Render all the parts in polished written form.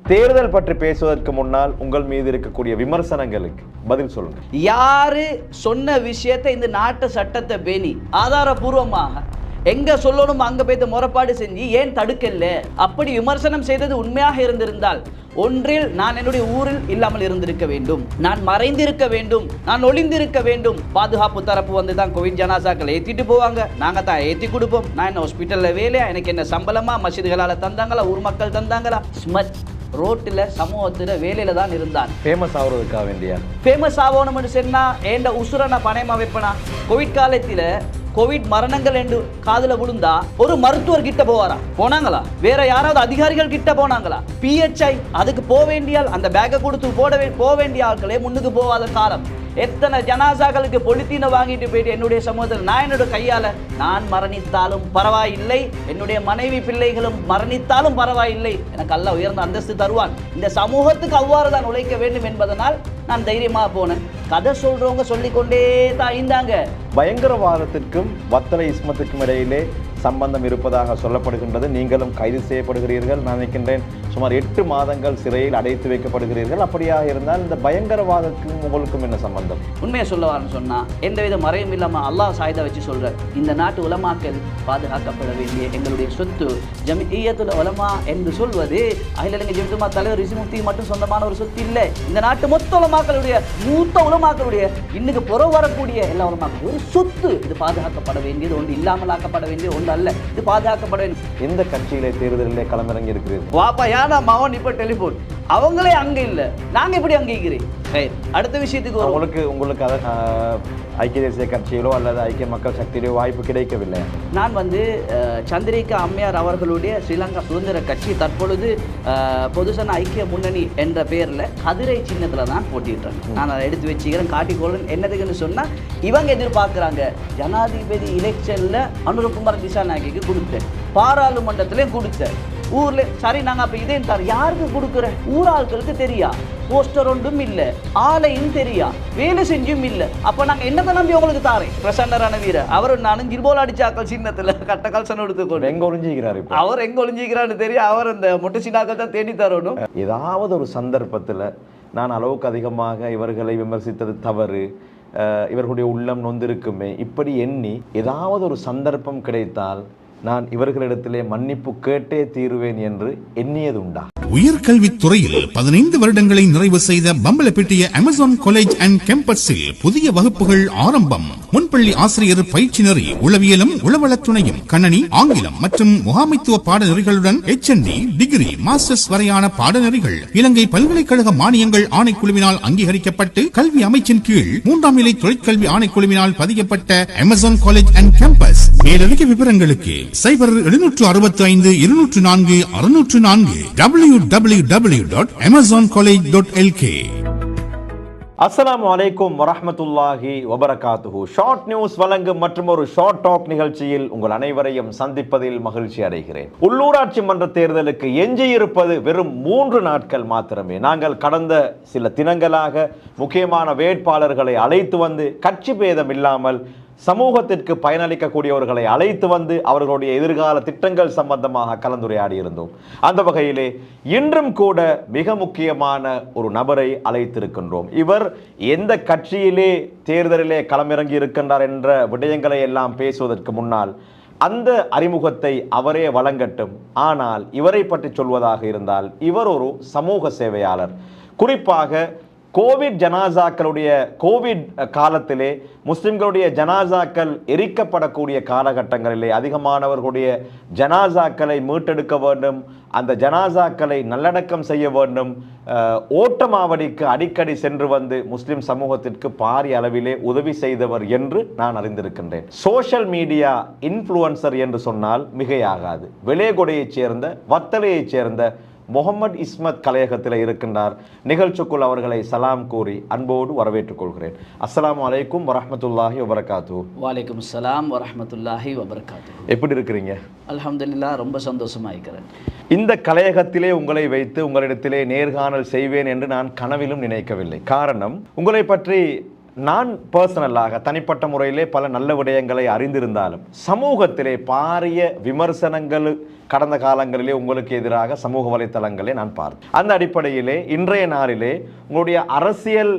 தேர்தல் பற்றி பேசுவதற்கு முன்னால் உங்கள் மீது இருக்கக்கூடிய விமர்சனங்களுக்கு பதில் சொல்லுங்க. யாரு சொன்ன விஷயத்தை இந்த நாட்டு சட்டத்தை பேணி ஆதாரபூர்வமாக எங்க சொல்லணும் அங்க போய் முறைப்பாடு செஞ்சு ஏன் தடுக்கல? அப்படி விமர்சனம் செய்தது உண்மையாக இருந்திருந்தால் ஒன்றில் நான் என்னுடைய ஊரில் இல்லாமல் இருந்திருக்க வேண்டும், நான் மறைந்திருக்க வேண்டும், நான் ஒளிந்திருக்க வேண்டும். பாதுகாப்பு தரப்பு வந்து தான் கோவிட் ஜனாசாக்களை ஏற்றிட்டு போவாங்க, நாங்கள் தான் ஏற்றி கொடுப்போம். நான் என்ன ஹாஸ்பிட்டலில் வேலையா, எனக்கு என்ன சம்பளமா, மசிதுகளால் தந்தாங்களா, ஊர் மக்கள் தந்தாங்களா? ஸ்மச் ரோட்டில் சமூகத்தில் வேலையில தான் இருந்தான். ஃபேமஸ் ஆகுறதுக்காக வேண்டியா? ஃபேமஸ் ஆகணும்னு சொன்னா ஏண்ட உசுரை நான் பணயமாக வைப்பேனா? கோவிட் காலத்தில் கோவிட் மரணங்கள் என்று காதுல விழுந்தா ஒரு மருத்துவர் கிட்ட போனாங்களா? வேற யாராவது அதிகாரிகள் கிட்ட போனாங்களா? PHI அதுக்கு போக வேண்டியால் அந்த பேக்கை கொடுத்து போக வேண்டிய ஆட்களே முன்னுக்கு போகாத காலம். எத்தனை ஜனாசாக்களுக்கு பொலித்தீனை வாங்கிட்டு போயிட்டு என்னுடைய சமூகத்தில் நான் என்னோட கையால நான் மரணித்தாலும் பரவாயில்லை, என்னுடைய மனைவி பிள்ளைகளும் மரணித்தாலும் பரவாயில்லை, எனக்கு அல்லாஹ் உயர்ந்த அந்தஸ்து தருவான். இந்த சமூகத்துக்கு அவ்வாறு தான் உழைக்க வேண்டும் என்பதனால் நான் தைரியமா போனேன். கதை சொல்றவங்க சொல்லிக்கொண்டே தான் இருந்தாங்க. பயங்கரவாதத்திற்கும் வத்தலை இஸ்மத்துக்கும் இடையிலே சம்பந்தம் இருப்பதாக சொல்லப்படுகின்றது. நீங்களும் கைது செய்யப்படுகிறீர்கள். நான் நினைக்கின்றேன் சுமார் 8 மாதங்கள் சிறையில் அடைத்து வைக்கப்படுகிறீர்கள். அப்படியாக இருந்தால் இந்த பயங்கரவாதத்துக்கும் உங்களுக்கும் என்ன சம்பந்தம்? உண்மையை சொல்லவான்னு சொன்னா எந்தவித மறையும் இல்லாம அல்லாஹ் சாயுதா வச்சு சொல்ற, இந்த நாட்டு உலமாக்கள் பாதுகாக்கப்பட வேண்டிய எங்களுடைய சொத்து. ஜமியத்துல் உலமா என்று சொல்வது அகில இலங்கை ஜமியத்துல் தலைவர் ரிஷி முஃப்தி மட்டும் சொந்தமான ஒரு சொத்து இல்லை. இந்த நாட்டு மொத்த உலமாக்களுடைய, மூத்த உலமாக்களுடைய, இன்னைக்கு புற வரக்கூடிய எல்லா உலமாக்களும் ஒரு சொத்து. இது பாதுகாக்கப்பட வேண்டியது ஒன்று, இல்லாமல் ஆக்கப்பட வேண்டியது ஒன்று அல்ல. இது பாதுகாக்கப்பட வேண்டும். எந்த கட்சியிலே தேர்தலிலே களமிறங்கி இருக்கிறீர்கள்? வாப்பா யானா மகன் இப்ப டெலிபோன் அவங்களே அங்க இல்ல, நாங்க எப்படி அங்க இருக்கிறேன்? அடுத்த விஷயத்துக்கு உங்களுக்கு ஐக்கிய தேசிய கட்சியிலோ அல்லது ஐக்கிய மக்கள் சக்தியிலோ வாய்ப்பு கிடைக்கவில்லை. நான் வந்து சந்திரிகா அம்மையார் அவர்களுடைய ஸ்ரீலங்கா சுதந்திர கட்சி தற்பொழுது பொதுசன ஐக்கிய முன்னணி என்ற பெயர்ல கதிரை சின்னத்துல தான் போட்டிடுறேன். நான் அதை எடுத்து வச்சுக்கிறேன், காட்டிக்கொள்றேன். என்னதுக்குன்னு சொன்னா இவங்க எதிர்பார்க்குறாங்க, ஜனாதிபதி எலெக்ஷன்ல அனுரகுமார் திசாநாயகிக்கு கொடுத்தேன், பாராளுமன்றத்திலையும் கொடுத்தேன், ஊர்ல சரி நாங்க அப்ப இதே தர யாருக்கு கொடுக்குற? ஊராட்களுக்கு தெரியா, போஸ்டர் ஒன்றும் இல்ல, ஆலையும் தெரியா, வேலை செஞ்சும் இல்ல. அப்ப நாங்க என்னத்தை நம்பி உங்களுக்கு தாரேன்? பிரசன்ன ரணவீர அவர் நானும் ஜிர்போல் அடிச்சாக்கள் சின்னத்துல கட்ட கல்சன் எடுத்துக்கொண்டு எங்க ஒளிஞ்சிக்கிறாரு? அவர் எங்க ஒளிஞ்சிக்கிறான்னு தெரியும். அவர் இந்த மொட்டை சின்னாக்கள் தான் தேடி தரணும். ஏதாவது ஒரு சந்தர்ப்பத்துல நான் அளவுக்கு அதிகமாக இவர்களை விமர்சித்தது தவறு, இவர்களுடைய உள்ளம் நொந்திருக்குமே, இப்படி எண்ணி ஏதாவது ஒரு சந்தர்ப்பம் கிடைத்தால் நான் இவர்களிடத்திலே மன்னிப்பு கேட்டே தீருவேன் என்று எண்ணியது உண்டா? உயர்கல்வித்துறையில் 15 வருடங்களை நிறைவு செய்த பம்பலப்பிட்டிய அமேசான் காலேஜ் அண்ட் கேம்பஸில் புதிய வகுப்புகள் ஆரம்பம். முன்பள்ளி ஆசிரியர் பயிற்சி நெறி, உளவியலும் உளவளத்துணையும், கணனி, ஆங்கிலம் மற்றும் முகாமைத்துவ பாடநெறிகளுடன் HND, டிகிரி, மாஸ்டர்ஸ் வரையான பாடநெறிகள் இலங்கை பல்கலைக்கழக மானியங்கள் ஆணைக்குழுவினால் அங்கீகரிக்கப்பட்டு கல்வி அமைச்சின் கீழ் 3ஆம் நிலை தொழிற்கல்வி ஆணைக்குழுவினால் பதிக்கப்பட்ட அமேசான் காலேஜ் அண்ட் கேம்பஸ். மேலதிக விவரங்களுக்கு 0765 204 604 www.amazoncollege.lk. அஸ்ஸலாமு அலைக்கும் வரஹ்மத்துல்லாஹி வபரகாத்துஹு. ஷார்ட் நியூஸ் வழங்கும் மற்றும் ஒரு ஷார்ட் டாக் நிகழ்ச்சியில் உங்கள் அனைவரையும் சந்திப்பதில் மகிழ்ச்சி அடைகிறேன். உள்ளூராட்சி மன்ற தேர்தலுக்கு எஞ்சியிருப்பது வெறும் 3 நாட்கள் மாத்திரமே. நாங்கள் கடந்த சில தினங்களாக முக்கியமான வேட்பாளர்களை அழைத்து வந்து கட்சி பேதம் இல்லாமல் சமூகத்திற்கு பயனளிக்கக்கூடியவர்களை அழைத்து வந்து அவர்களுடைய எதிர்கால திட்டங்கள் சம்பந்தமாக கலந்துரையாடி இருந்தோம். அந்த வகையிலே இன்றும் கூட மிக முக்கியமான ஒரு நபரை அழைத்திருக்கின்றோம். இவர் எந்த கட்சியிலே தேர்தலிலே களமிறங்கி இருக்கின்றார் என்ற விடயங்களை எல்லாம் பேசுவதற்கு முன்னால் அந்த அறிமுகத்தை அவரே வழங்கட்டும். ஆனால் இவரை பற்றி சொல்வதாக இருந்தால் இவர் ஒரு சமூக சேவையாளர். குறிப்பாக கோவிட் ஜனாசாக்களுடைய கோவிட் காலத்திலே முஸ்லிம்களுடைய ஜனாசாக்கள் எரிக்கப்படக்கூடிய காலகட்டங்களிலே அதிகமானவர்களுடைய ஜனாசாக்களை மீட்டெடுக்க வேண்டும், அந்த ஜனாசாக்களை நல்லடக்கம் செய்ய வேண்டும், ஓட்டமாவடிக்கு அடிக்கடி சென்று வந்து முஸ்லிம் சமூகத்திற்கு பாரிய அளவிலே உதவி செய்தவர் என்று நான் அறிந்திருக்கின்றேன். சோஷியல் மீடியா இன்ஃப்ளூயன்சர் என்று சொன்னால் மிகையாகாது. வெலேகொடையைச் சேர்ந்த வத்தலையைச் சேர்ந்த முகமது இஸ்மத் கலையகத்தில் இருக்கின்றார். நிகழ்ச்சிக்குள் அவர்களை சலாம் கூறி அன்போடு வரவேற்றுக் கொள்கிறேன். அஸ்ஸலாமு அலைக்கும் வரஹ்மத்துல்லாஹி வபரகாத்துஹு. வலைக்கும் சலாம் வரஹ்மத்துல்லாஹி வபரகாத்துஹு. எப்படி இருக்கிறீங்க? அல்ஹம்துலில்லாஹ், ரொம்ப சந்தோஷமா இருக்கிறேன். இந்த கலையகத்திலே உங்களை வைத்து உங்களிடத்திலே நேர்காணல் செய்வேன் என்று நான் கனவிலும் நினைக்கவில்லை. காரணம், உங்களை பற்றி நான் பர்சனலாக தனிப்பட்ட முறையிலே பல நல்ல விடயங்களை அறிந்திருந்தாலும் சமூகத்திலே பாரிய விமர்சனங்கள் கடந்த காலங்களிலே உங்களுக்கு எதிராக சமூக வலைத்தளங்களே நான் பார்த்தேன். அந்த அடிப்படையிலே இன்றைய நாளிலே உங்களுடைய அரசியல்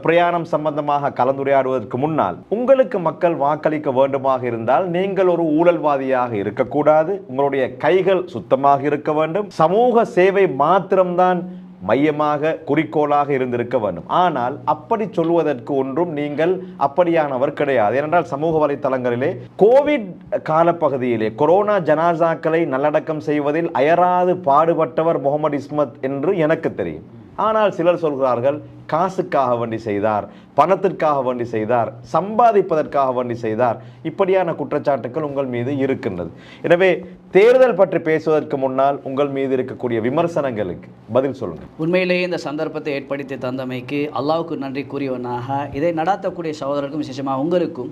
பிரயாணம் சம்பந்தமாக கலந்துரையாடுவதற்கு முன்னால் உங்களுக்கு மக்கள் வாக்களிக்க வேண்டுமாக இருந்தால் நீங்கள் ஒரு ஊழல்வாதியாக இருக்கக்கூடாது, உங்களுடைய கைகள் சுத்தமாக இருக்க வேண்டும், சமூக சேவை மாத்திரம்தான் மையமாக குறிக்கோளாக இருந்திருக்க வேண்டும். ஆனால் அப்படி சொல்வதற்கு ஒன்றும் நீங்கள் அப்படியானவர் கிடையாது. ஏனென்றால் சமூக வலைத்தளங்களிலே கோவிட் காலப்பகுதியிலே கொரோனா ஜனாசாக்களை நல்லடக்கம் செய்வதில் அயராது பாடுபட்டவர் முகமது இஸ்மத் என்று எனக்கு தெரியும். ஆனால் சிலர் சொல்கிறார்கள் காசுக்காக வேண்டி செய்தார், பணத்திற்காக வேண்டி செய்தார், சம்பாதிப்பதற்காக வேண்டி செய்தார். இப்படியான குற்றச்சாட்டுகள் உங்கள் மீது இருக்கின்றது. எனவே தேர்தல் பற்றி பேசுவதற்கு முன்னால் உங்கள் மீது இருக்கக்கூடிய விமர்சனங்களுக்கு பதில் சொல்லுங்கள். உண்மையிலேயே இந்த சந்தர்ப்பத்தை ஏற்படுத்தி தந்தமைக்கு அல்லாஹ்வுக்கு நன்றி கூறியவனாக இதை நடாத்தக்கூடிய சகோதரருக்கும் விசேஷமாக உங்களுக்கும்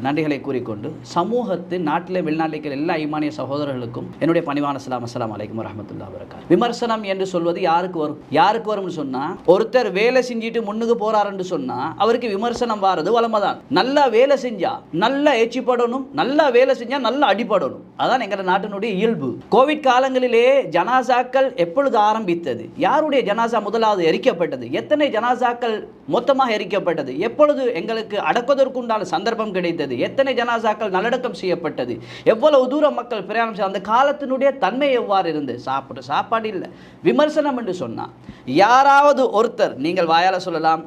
நன்றிகளை கூறிக்கொண்டு சமூகத்தின் நாட்டிலே வெளிநாட்டில் எல்லா ஈமானிய சகோதரர்களுக்கும் என்னுடைய பணிவான அஸ்ஸலாமு அலைக்கும் வரஹ்மத்துல்லாஹி வபரகாத்துஹு. விமர்சனம் என்று சொல்வது யாருக்கு வரும்னு சொன்னா, ஒருத்தர் வேலை செஞ்சுட்டு முன்னுக்கு போறாருன்னு சொன்னா அவருக்கு விமர்சனம் வாரது வளமைதான். நல்லா வேலை செஞ்சா நல்லா ஏச்சிப்படணும், நல்லா வேலை செஞ்சா நல்லா அடிப்படணும். அதான் எங்க நாட்டினுடைய இயல்பு. கோவிட் காலங்களிலே ஜனாசாக்கள் எப்பொழுது ஆரம்பித்தது, யாருடைய ஜனாசா முதலாவது எரிக்கப்பட்டது, எத்தனை ஜனாசாக்கள் மொத்தமாக எரிக்கப்பட்டது, எப்பொழுது எங்களுக்கு அடக்குவதற்குண்டான சந்தர்ப்பம் கிடைத்தது, எத்தனை ஜனாசாக்கள் நல்லடக்கம் செய்யப்பட்டது, எவ்வளவு தூரம் மக்கள் பிரயாணம் செய்ய, அந்த காலத்தினுடைய தன்மை எவ்வாறு இருந்து, சாப்பாடு இல்லை. விமர்சனம் என்று சொன்னா யாராவது ஒருத்தர், நீங்கள் வாயால சொல்லலாம்,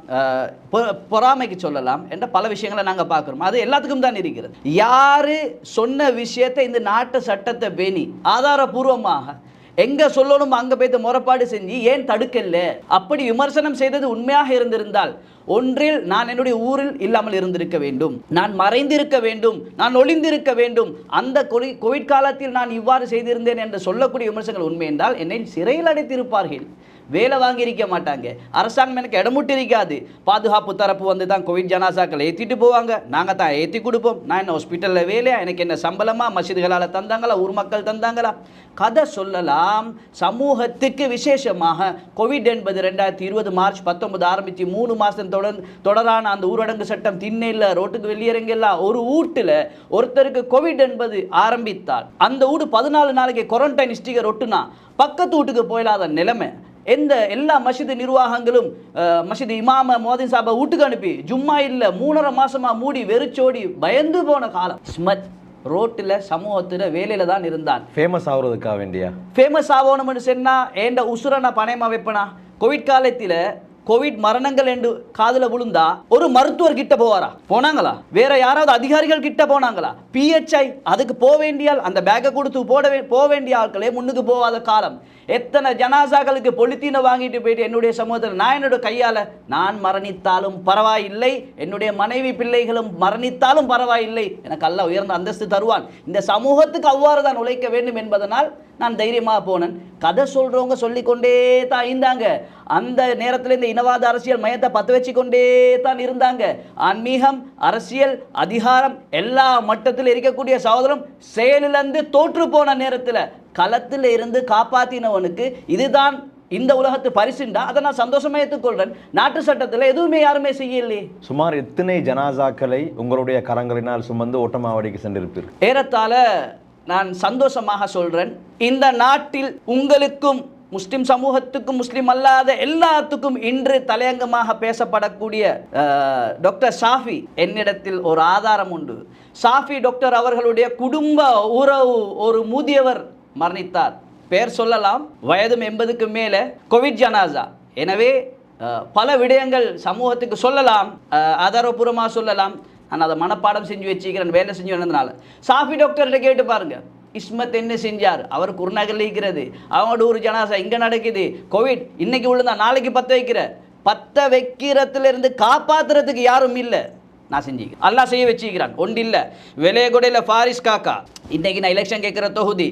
பொறாமைக்கு சொல்லலாம் என்ற பல விஷயங்களை நாங்கள் பார்க்குறோம். அது எல்லாத்துக்கும் தான் இருக்கிறது. யாரு சொன்ன விஷயத்தை இந்த நாட்டு சட்டத்தை பேணி ஆதாரபூர்வமாக எங்க சொல்லணும் அங்க போய் முறைப்பாடு செஞ்சு ஏன் தடுக்கல? அப்படி விமர்சனம் செய்தது உண்மையாக இருந்திருந்தால் ஒன்றில் நான் என்னுடைய ஊரில் இல்லாமல் இருந்திருக்க வேண்டும், நான் மறைந்திருக்க வேண்டும், நான் ஒளிந்திருக்க வேண்டும். அந்த கோவிட் காலத்தில் நான் இவ்வாறு செய்திருந்தேன் என்று சொல்லக்கூடிய விமர்சனங்கள் உண்மை என்றால் என்னை சிறையில் அடைத்திருப்பார்கள், வேலை வாங்கியிருக்க மாட்டாங்க, அரசாங்கம் எனக்கு இடமுட்டு இருக்காது. பாதுகாப்பு தரப்பு வந்து தான் கோவிட் ஜனாசாக்களை ஏற்றிட்டு போவாங்க, நாங்கள் தான் ஏற்றி கொடுப்போம். நான் என்ன ஹாஸ்பிட்டலில் வேலையா, எனக்கு என்ன சம்பளமா, மசிதுகளால் தந்தாங்களா, ஊர் மக்கள் தந்தாங்களா, கதை சொல்லலாம். சமூகத்துக்கு விசேஷமாக கோவிட் என்பது 2020 மார்ச் 19 ஆரம்பித்து 3 மாதம் தொடரான அந்த ஊரடங்கு சட்டம் திண்ணையில் ரோட்டுக்கு வெளியேறங்கெல்லாம் ஒரு வீட்டில் ஒருத்தருக்கு கோவிட் என்பது ஆரம்பித்தால் அந்த வீடு 14 நாளைக்கு குவாரண்டைன் ஸ்டிக்கர் ஒட்டுனா பக்கத்து வீட்டுக்கு போயிடாத நிலைமை. எல்லா மஸ்ஜித் நிர்வாகங்களும் மஸ்ஜித் இமாம மோதின் சாபா வீட்டுக்கு அனுப்பி ஜும்மா இல்லை 3.5 மாசமா மூடி வெறிச்சோடி பயந்து போன காலம். ஸ்மத் ரோட்டில் சமூகத்தில் வேலையில தான் இருந்தான். ஃபேமஸ் ஆகுறதுக்காக வேண்டியா? ஃபேமஸ் ஆகணும்னு சொன்னா ஏண்ட உசுரை நான் பணயமா வைப்பனா? கோவிட் காலத்தில் கோவிட் மரணங்கள் என்று காதுல விழுந்தா ஒரு மருத்துவர் கிட்ட போனாங்களா? வேற யாராவது அதிகாரிகள் கிட்ட போனாங்களா? PHI அதுக்கு போக வேண்டியால் அந்த பேக்கை கொடுத்து போக வேண்டிய ஆட்களே முன்னுக்கு போகாத காலம். எத்தனை ஜனாசாக்களுக்கு பொலித்தீனை வாங்கிட்டு போயிட்டு என்னுடைய சமூகத்தில் நான் என்னோட கையால் நான் மரணித்தாலும் பரவாயில்லை, என்னுடைய மனைவி பிள்ளைகளும் மரணித்தாலும் பரவாயில்லை, எனக்கு அல்லாஹ் உயர்ந்த அந்தஸ்து தருவான், இந்த சமூகத்துக்கு அவ்வாறு தான் உழைக்க வேண்டும் என்பதனால் நான் தைரியமாக போனேன். கதை சொல்கிறவங்க சொல்லிக்கொண்டே தான் இருந்தாங்க. அந்த நேரத்தில் இந்த இனவாத அரசியல் மையத்தை பற்ற வச்சு கொண்டே தான் இருந்தாங்க. ஆன்மீகம், அரசியல், அதிகாரம் எல்லா மட்டத்தில் இருக்கக்கூடிய சகோதரம் செயலிலிருந்து தோற்று போன நேரத்தில் களத்தில் இருந்து காப்பாற்றினவனுக்கு இதுதான் இந்த உலகத்து பரிசுண்டா, அதை நான் சந்தோஷமா ஏற்றுக்கொள்றேன். நாட்டு சட்டத்தில் எதுவுமே யாருமே செய்யலையே. சுமார் எத்தனை ஜனாசாக்களை உங்களுடைய கரங்களினால் சுமந்து ஓட்டமாவடிக்கு சென்றிருப்பீர்கள்? ஏறத்தாழ நான் சந்தோஷமாக சொல்றேன், இந்த நாட்டில் உங்களுக்கும் முஸ்லிம் சமூகத்துக்கும் முஸ்லிம் அல்லாத எல்லாத்துக்கும் இன்று தலையங்கமாக பேசப்படக்கூடிய டாக்டர் ஷாஃபி என்னிடத்தில் ஒரு ஆதாரம் உண்டு. ஷாஃபி டாக்டர் அவர்களுடைய குடும்ப உறவு ஒரு முதியவர் மரணித்தார். பேர் சொல்லலாம், வயதும் 80க்கு மேலே, கோவிட் ஜனாசா. எனவே பல விடயங்கள் சமூகத்துக்கு சொல்லலாம், ஆதாரபூர்வமாக சொல்லலாம். நான் அதை மனப்பாடம் செஞ்சு வச்சுக்கிறேன், வேலை செஞ்சு வந்ததுனால. ஷாஃபி டாக்டர்கிட்ட கேட்டு பாருங்க, இஸ்மத் என்ன செஞ்சார்? அவர் குருநகரில் இருக்கிறது, அவங்களோட ஒரு ஜனாசா இங்கே நடக்குது, கோவிட் இன்னைக்கு உள்ளதா நாளைக்கு பற்ற வைக்கிறதுலேருந்து காப்பாற்றுறதுக்கு யாரும் இல்லை, நான் செஞ்சுக்கிறேன், அல்லாஹ் செய்ய வச்சுக்கிறான். ஒன்று இல்லை, விலையகொடையில் ஃபாரிஸ் காக்கா, இன்னைக்கு நான் எலெக்ஷன் கேட்குற தொகுதி,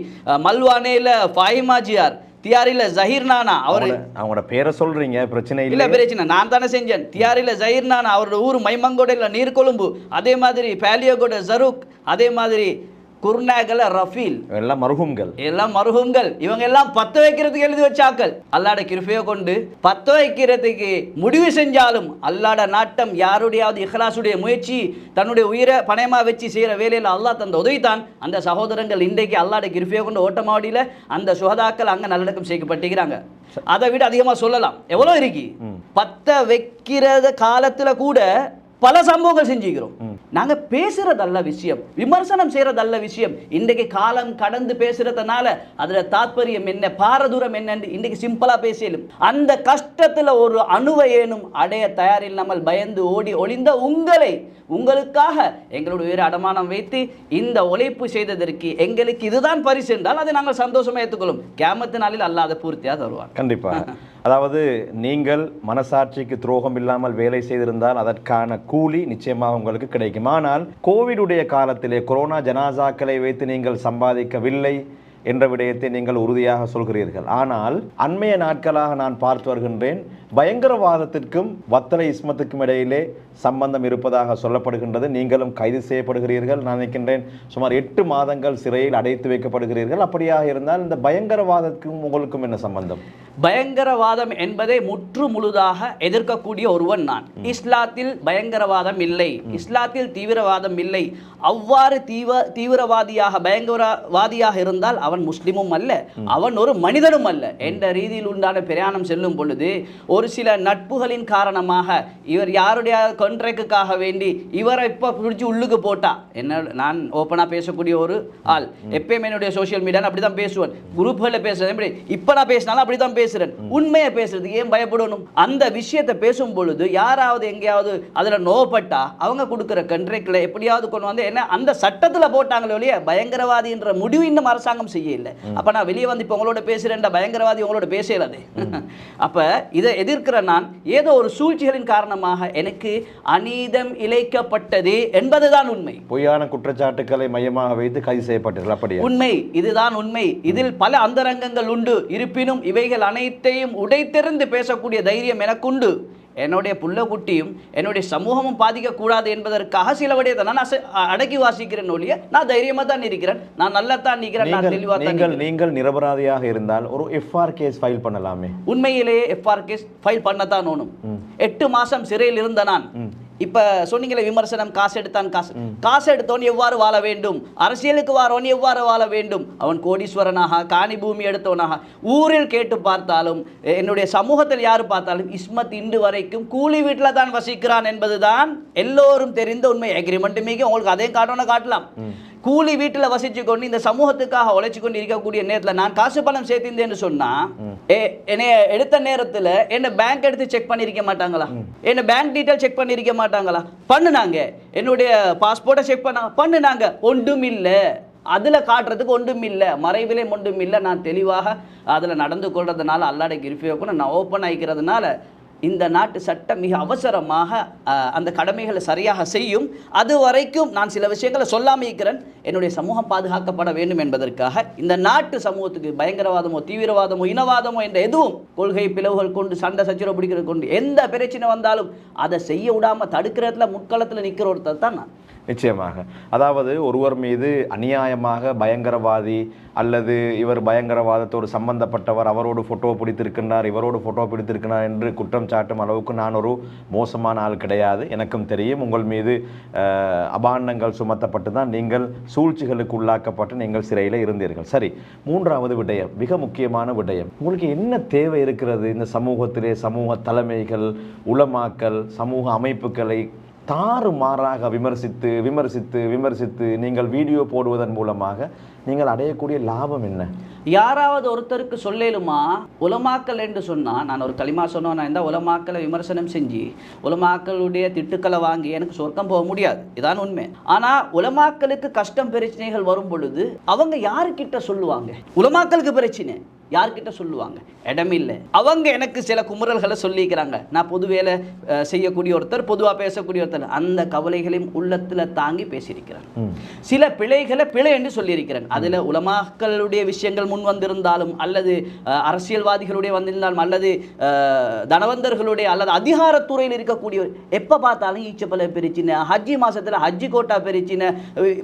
மல்வானேயில் ஃபாஹிமாஜியார், தியாரில ஜஹீர் நானா, அவங்களோட பேரை சொல்றீங்க, பிரச்சனை இல்லை, பிரச்சனை நான் தானே செஞ்சேன். தியாரில ஜஹீர் நானா, அவரோட ஊர் மைமங்கோடையில் நீர்கொழும்பு, அதே மாதிரி பேலியோகோட ஜருக், அதே மாதிரி குர்நாகல ரஃபீல் எல்லாம் மருகும்கள் இவங்க எல்லாம் பத்த வைக்கிறதுக்கு எழுதி வச்சாக்கள். அல்லாட கிருபையை கொண்டு பத்த வைக்கிறதுக்கு முடிவு செஞ்சாலும் அல்லாட நாட்டம் யாருடையாவது இஹ்லாசுடைய முயற்சி தன்னுடைய உயிரை பணயமா வச்சு செய்யற வேலையில் அல்லாஹ் தந்த உதவித்தான் அந்த சகோதரங்கள் இன்றைக்கு அல்லாட கிருபையை கொண்டு ஓட்டமாவடியில் அந்த சுகதாக்கள் அங்க நல்லடக்கம் செய்யப்பட்டிருக்கிறாங்க. அதை விட அதிகமா சொல்லலாம். எவ்வளவு இருக்கு பத்த வைக்கிறது காலத்துல கூட பல சம்பவங்கள் செஞ்சுக்கிறோம். நாங்க பேசுறதல்ல விஷயம், விமர்சனம் செய்யறதல்ல விஷயம். இன்றைக்கு காலம் கடந்து பேசுறதுனால அதுல தாற்பயம் என்ன, பாரதூரம் என்னன்னு இன்றைக்கு சிம்பிளா பேசலும். அந்த கஷ்டத்துல ஒரு அணுவையேனும் அடைய தயாரில்லாமல் பயந்து ஓடி ஒளிந்த உங்களுக்காக எங்களுடைய உயிரை அடமானம் வைத்து இந்த உழைப்பு செய்ததற்கு எங்களுக்கு இதுதான் பரிசு என்றால் அதை நாங்கள் சந்தோஷமா ஏற்றுக்கொள்ளும். கியாமத்து நாளில் அல்லாத பூர்த்தியா தருவார். கண்டிப்பா. அதாவது நீங்கள் மனசாட்சிக்கு துரோகம் இல்லாமல் வேலை செய்திருந்தால் அதற்கான கூலி நிச்சயமாக உங்களுக்கு கிடைக்கும். ஆனால் கோவிடுடைய காலத்திலே கொரோனா ஜனாசாக்களை வைத்து நீங்கள் சம்பாதிக்கவில்லை என்ற விடயத்தை நீங்கள் உறுதியாக சொல்கிறீர்கள். ஆனால் அண்மைய நாட்களாக நான் பார்த்து வருகின்றேன், பயங்கரவாதத்திற்கும் வத்தலை இஸ்மத்துக்கும் இடையிலே சம்பந்தம் இருப்பதாக சொல்லப்படுகின்றது. நீங்களும் கைது செய்யப்படுகிறீர்கள். நான் நினைக்கின்றேன் சுமார் 8 மாதங்கள் சிறையில் அடைத்து வைக்கப்படுகிறீர்கள். அப்படியாக இருந்தால் இந்த பயங்கரவாதத்துக்கும் உங்களுக்கும் என்ன சம்பந்தம்? பயங்கரவாதம் என்பதை முற்று முழுதாக எதிர்க்கக்கூடிய ஒருவன் நான். இஸ்லாத்தில் பயங்கரவாதம் இல்லை, இஸ்லாத்தில் தீவிரவாதம் இல்லை. அவ்வாறு தீவிரவாதியாக பயங்கரவாதியாக இருந்தால் அவன் முஸ்லிமும் அல்ல, அவன் ஒரு மனிதனும் அல்ல என்ற ரீதியில் உண்டான பிரயாணம் செல்லும் பொழுது ஒரு சில நட்புகளின் காரணமாக இவர் யாருடைய கான்ட்ராக்டுக்காக வேண்டி இவரை இப்போ பிடிச்சி உள்ளுக்கு போட்டா என்ன, நான் ஓப்பனாக பேசக்கூடிய ஒரு ஆள். எப்பயுமே என்னுடைய சோசியல் மீடியாவில் அப்படி தான் பேசுவேன், குரூப்களில் பேசுறேன். எப்படி இப்போ நான் பேசினாலும் அப்படி தான் பேசுகிறேன். உண்மையை பேசுறதுக்கு ஏன் பயப்படணும்? அந்த விஷயத்தை பேசும் பொழுது யாராவது எங்கேயாவது அதில் நோப்பட்டா அவங்க கொடுக்குற கான்ட்ராக்டில் எப்படியாவது கொண்டு வந்து என்ன அந்த சட்டத்தில் போட்டாங்களே ஒழிய பயங்கரவாதி என்ற முடிவு இன்னும் அரசாங்கம் செய்ய இல்லை. அப்போ நான் வெளியே வந்து இப்போ உங்களோட பேசுகிறேன், பயங்கரவாதி உங்களோட பேசலாது. அப்போ இதை எதிர்க்கிற நான் ஏதோ ஒரு சூழ்ச்சிகளின் காரணமாக எனக்கு அநீதம் இழைக்கப்பட்டது என்பதுதான் உண்மை. பொய்யான குற்றச்சாட்டுக்களை மையமாக வைத்து கைது செய்யப்பட்டீர்கள். அப்படியே உண்மை, இதுதான் உண்மை. இதில் பல அந்தரங்கங்கள் உண்டு. இருப்பினும் இவைகள் அனைத்தையும் உடைத்தெறிந்து பேசக்கூடிய தைரியம் எனக்குண்டு. என்னுடைய புள்ள குட்டியும் என்னுடைய சமூகமும் பாதிக்கக்கூடாது என்பதற்காக சில விடயத்தை நான் அடக்கி வாசிக்கிறேன் ஒழிய நான் தைரியமாக தான் இருக்கிறேன், நான் நல்லா தான் இருக்கிறேன், நான் தெளிவாக தான். நீங்கள் நிரபராதியாக இருந்தால் ஒரு எஃப்ஆர் கேஸ் ஃபைல் பண்ணலாமே. உண்மையிலேயே எஃப்ஆர் கேஸ் ஃபைல் பண்ணத்தான் ஓணும். 8 மாசம் சிறையில் இருந்த நான் இப்ப சொன்னீங்களே விமர்சனம், காசு எடுத்தான், காசு எடுத்தவன் எவ்வாறு வாழ வேண்டும், அரசியலுக்கு வாரவன் எவ்வாறு வாழ வேண்டும், அவன் கோடீஸ்வரனாக காணி பூமி எடுத்தவனாக ஊரில் கேட்டு பார்த்தாலும் என்னுடைய சமூகத்தில் யாரு பார்த்தாலும் இஸ்மத் இன்று வரைக்கும் கூலி வீட்டில் தான் வசிக்கிறான் என்பதுதான் எல்லோரும் தெரிந்த உண்மை. அக்ரிமெண்ட் மிக உங்களுக்கு அதையும் காட்டலாம். கூலி வீட்டில் வசிச்சு கொண்டு இந்த சமூகத்துக்காக உழைச்சு கொண்டு இருக்கக்கூடிய நேரத்தில் நான் காசு பணம் சேர்த்திருந்தேன்னு சொன்னா என்னைய எடுத்த நேரத்தில் என்ன பேங்க் எடுத்து செக் பண்ணிருக்க மாட்டாங்களா, என்ன பேங்க் டீட்டெயில் செக் பண்ணிருக்க மாட்டாங்களா? பண்ணுனாங்க. என்னுடைய பாஸ்போர்ட்டை செக் பண்ணுனாங்க. ஒன்றும் இல்லை, அதில் காட்டுறதுக்கு ஒன்றும் இல்லை, மறைவிலே ஒன்றும் இல்லை. நான் தெளிவாக அதில் நடந்து கொள்றதுனால அல்லாட கிருபையை கூட நான் ஓப்பன் ஆகிக்கிறதுனால இந்த நாட்டு சட்டம் மிக அவசரமாக அந்த கடமைகளை சரியாக செய்யும். அது வரைக்கும் நான் சில விஷயங்களை சொல்லாமல் இருக்கிறேன். என்னுடைய சமூகம் பாதுகாக்கப்பட வேண்டும் என்பதற்காக இந்த நாட்டு சமூகத்துக்கு பயங்கரவாதமோ தீவிரவாதமோ இனவாதமோ என்ற எதுவும் கொள்கை பிளவுகள் கொண்டு சண்டை சச்சரவு பிடிக்கிறது கொண்டு எந்த பிரச்சனை வந்தாலும் அதை செய்ய விடாமல் தடுக்கிறதுல முற்களத்தில் நிற்கிற ஒருத்தர் தான் நான். நிச்சயமாக. அதாவது ஒருவர் மீது அநியாயமாக பயங்கரவாதி அல்லது இவர் பயங்கரவாதத்தோடு சம்பந்தப்பட்டவர், அவரோடு ஃபோட்டோ பிடித்திருக்கின்றார், இவரோடு ஃபோட்டோ பிடித்திருக்கிறார் என்று குற்றம் சாட்டும் அளவுக்கு நான் ஒரு மோசமான ஆள் கிடையாது. எனக்கும் தெரியும் உங்கள் மீது அபாண்டங்கள் சுமத்தப்பட்டு தான் நீங்கள் சூழ்ச்சிகளுக்கு உள்ளாக்கப்பட்டு நீங்கள் சிறையில் இருந்தீர்கள். சரி, 3வது விடயம், மிக முக்கியமான விடயம். உங்களுக்கு என்ன தேவை இருக்கிறது இந்த சமூகத்திலே? சமூக தலைமைகள், உலமாக்கள், சமூக அமைப்புகளை தாறுமாறாக விமர்சித்து விமர்சித்து விமர்சித்து நீங்கள் வீடியோ போடுவதன் மூலமாக நீங்கள் அடையக்கூடிய லாபம் என்ன? யாராவது ஒருத்தருக்கு சொல்லேலுமா உலமாக்கல் என்று சொன்னால், நான் ஒரு களிமா சொன்னோன்னா இந்த உலமாக்களை விமர்சனம் செஞ்சு உலமாக்களுடைய திட்டுக்களை வாங்கி எனக்கு சொர்க்கம் போக முடியாது, இதான் உண்மை. ஆனால் உலமாக்களுக்கு கஷ்டம் பிரச்சனைகள் வரும் பொழுது அவங்க யாருக்கிட்ட சொல்லுவாங்க? உலமாக்களுக்கு பிரச்சனை யார்கிட்ட சொல்லுவாங்க? இடமில்லை. அவங்க எனக்கு சில குமுறல்களை சொல்லிக்கிறாங்க. நான் பொது வேலை செய்யக்கூடிய ஒருத்தர், பொதுவாக பேசக்கூடிய ஒருத்தர், அந்த கவலைகளையும் உள்ளத்தில் தாங்கி பேசியிருக்கிறாங்க. சில பிழைகளை பிழை என்று சொல்லியிருக்கிறாங்க. அதில் உலமாக்களுடைய விஷயங்கள் முன் வந்திருந்தாலும், அல்லது அரசியல்வாதிகளுடைய வந்திருந்தாலும், அல்லது தனவந்தர்களுடைய அல்லது அதிகாரத்துறையில் இருக்கக்கூடிய எப்போ பார்த்தாலும் ஈச்சப்பல பிரச்சனை, ஹஜ்ஜி மாசத்தில் ஹஜ்ஜி கோட்டா பிரச்சனை,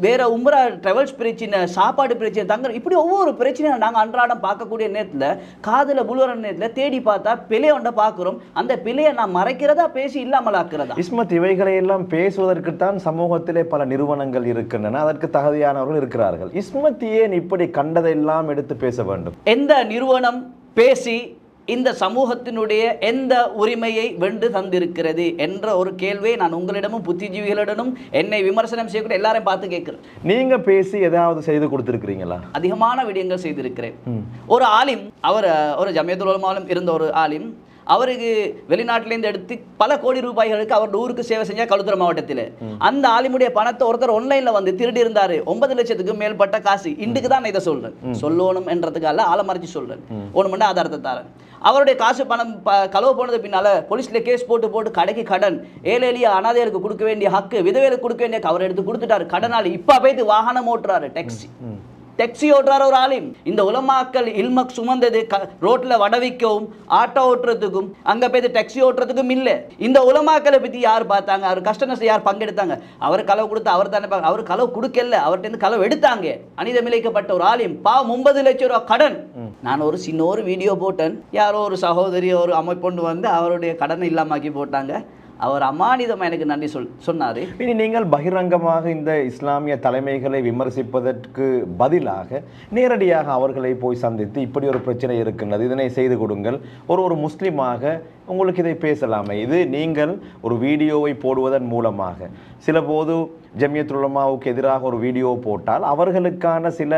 வேற உம்ரா டிராவல்ஸ் பிரச்சனை, சாப்பாடு பிரச்சனை, தங்க, இப்படி ஒவ்வொரு பிரச்சனையும் நாங்கள் அன்றாடம் பார்க்கக்கூடிய நேரத்தில், காதில் புழுவர நேரத்தில் தேடி பார்த்தா பிழையை ஒன்றை பார்க்குறோம். அந்த பிழையை நான் மறைக்கிறதா, பேசி இல்லாமல் ஆக்குறதா? இஸ்மத், இவைகளை எல்லாம் பேசுவதற்குத்தான் சமூகத்திலே பல நிறுவனங்கள் இருக்கின்றன, அதற்கு தகுதியானவர்கள் இருக்கிறார்கள். இஸ்மத் ஏன் இப்படி கண்டதெல்லாம் எடுத்து பேச வேண்டும்? எந்த நிறுவனம் பேசி இந்த சமூகத்தினுடைய எந்த உரிமையை வென்று தந்திருக்கிறது என்ற ஒரு கேள்வியை நான் உங்களிடமும் புத்திஜீவிகளிடமும் என்னை விமர்சனம் செய்யக்கூடிய எல்லாரையும் பார்த்து கேட்கிறேன். நீங்க பேசி ஏதாவது செய்து கொடுத்திருக்கிறீங்களா? அதிகமான விடயங்கள் செய்திருக்கிறேன். ஒரு ஆலிம், அவர் ஒரு ஜமியத்துல் உலமாவில் இருந்த ஒரு ஆலிம், அவருக்கு வெளிநாட்டிலேருந்து எடுத்து பல கோடி ரூபாய்களுக்கு அவர் ஊருக்கு சேவை செஞ்சால் களுத்துறை மாவட்டத்தில். அந்த ஆலிமுடைய பணத்தை ஒருத்தர் ஆன்லைனில் வந்து திருடி இருந்தார். 9 லட்சத்துக்கு மேற்பட்ட காசு. இன்றைக்கு தான் நான் இதை சொல்கிறேன், சொல்லணும் என்றதுக்காக ஆலமறைச்சி சொல்கிறேன். ஒன்று ஆதாரத்தை தாரேன். அவருடைய காசு பணம் களவு போனது பின்னால் போலீஸில் கேஸ் போட்டு கடைக்கு கடன், ஏழை எளிய அனாதையருக்கு கொடுக்க வேண்டிய ஹக்கு, விதவைகளுக்கு கொடுக்க வேண்டிய அவர் எடுத்து கொடுத்துட்டாரு கடனாளி. இப்போ போய்த்து வாகனம் ஓட்டுறாரு, டாக்ஸி ஓட்டுறாரு ஒரு ஆலிம். இந்த உலமாக்கள் இல்மக் சுமந்தது ரோட்ல வடவிக்கவும் ஆட்டோ ஓட்டுறதுக்கும் அங்க போய் டாக்ஸி ஓட்டுறதுக்கும் இல்லை. இந்த உலமாக்களை பத்தி யார் பார்த்தாங்க? அவர் கஷ்ட நஷ்டம் யார் பங்கெடுத்தாங்க? அவர் களவு கொடுத்து அவர் தானே, அவர் களவு கொடுக்கல, அவர்கிட்ட களவு எடுத்தாங்க. அநீதமிழைக்கப்பட்ட ஒரு ஆலிம், பாவம் 9 லட்சம் ரூபாய் கடன். நான் ஒரு சின்ன ஒரு வீடியோ போட்டேன். யாரோ ஒரு சகோதரி ஒரு அமைப்பொண்டு வந்து அவருடைய கடனை இல்லாமக்கி போட்டாங்க. அவர் அமானிதமாக எனக்கு நன்றி சொன்னார். இனி நீங்கள் பகிரங்கமாக இந்த இஸ்லாமிய தலைமைகளை விமர்சிப்பதற்கு பதிலாக நேரடியாக அவர்களை போய் சந்தித்து இப்படி ஒரு பிரச்சனை இருக்கின்றது, இதனை செய்து கொடுங்கள், ஒரு முஸ்லீமாக உங்களுக்கு இதை பேசலாமே. இது நீங்கள் ஒரு வீடியோவை போடுவதன் மூலமாக, சில போது ஜமியத்துல் உலமாவுக்கு எதிராக ஒரு வீடியோ போட்டால் அவர்களுக்கான சில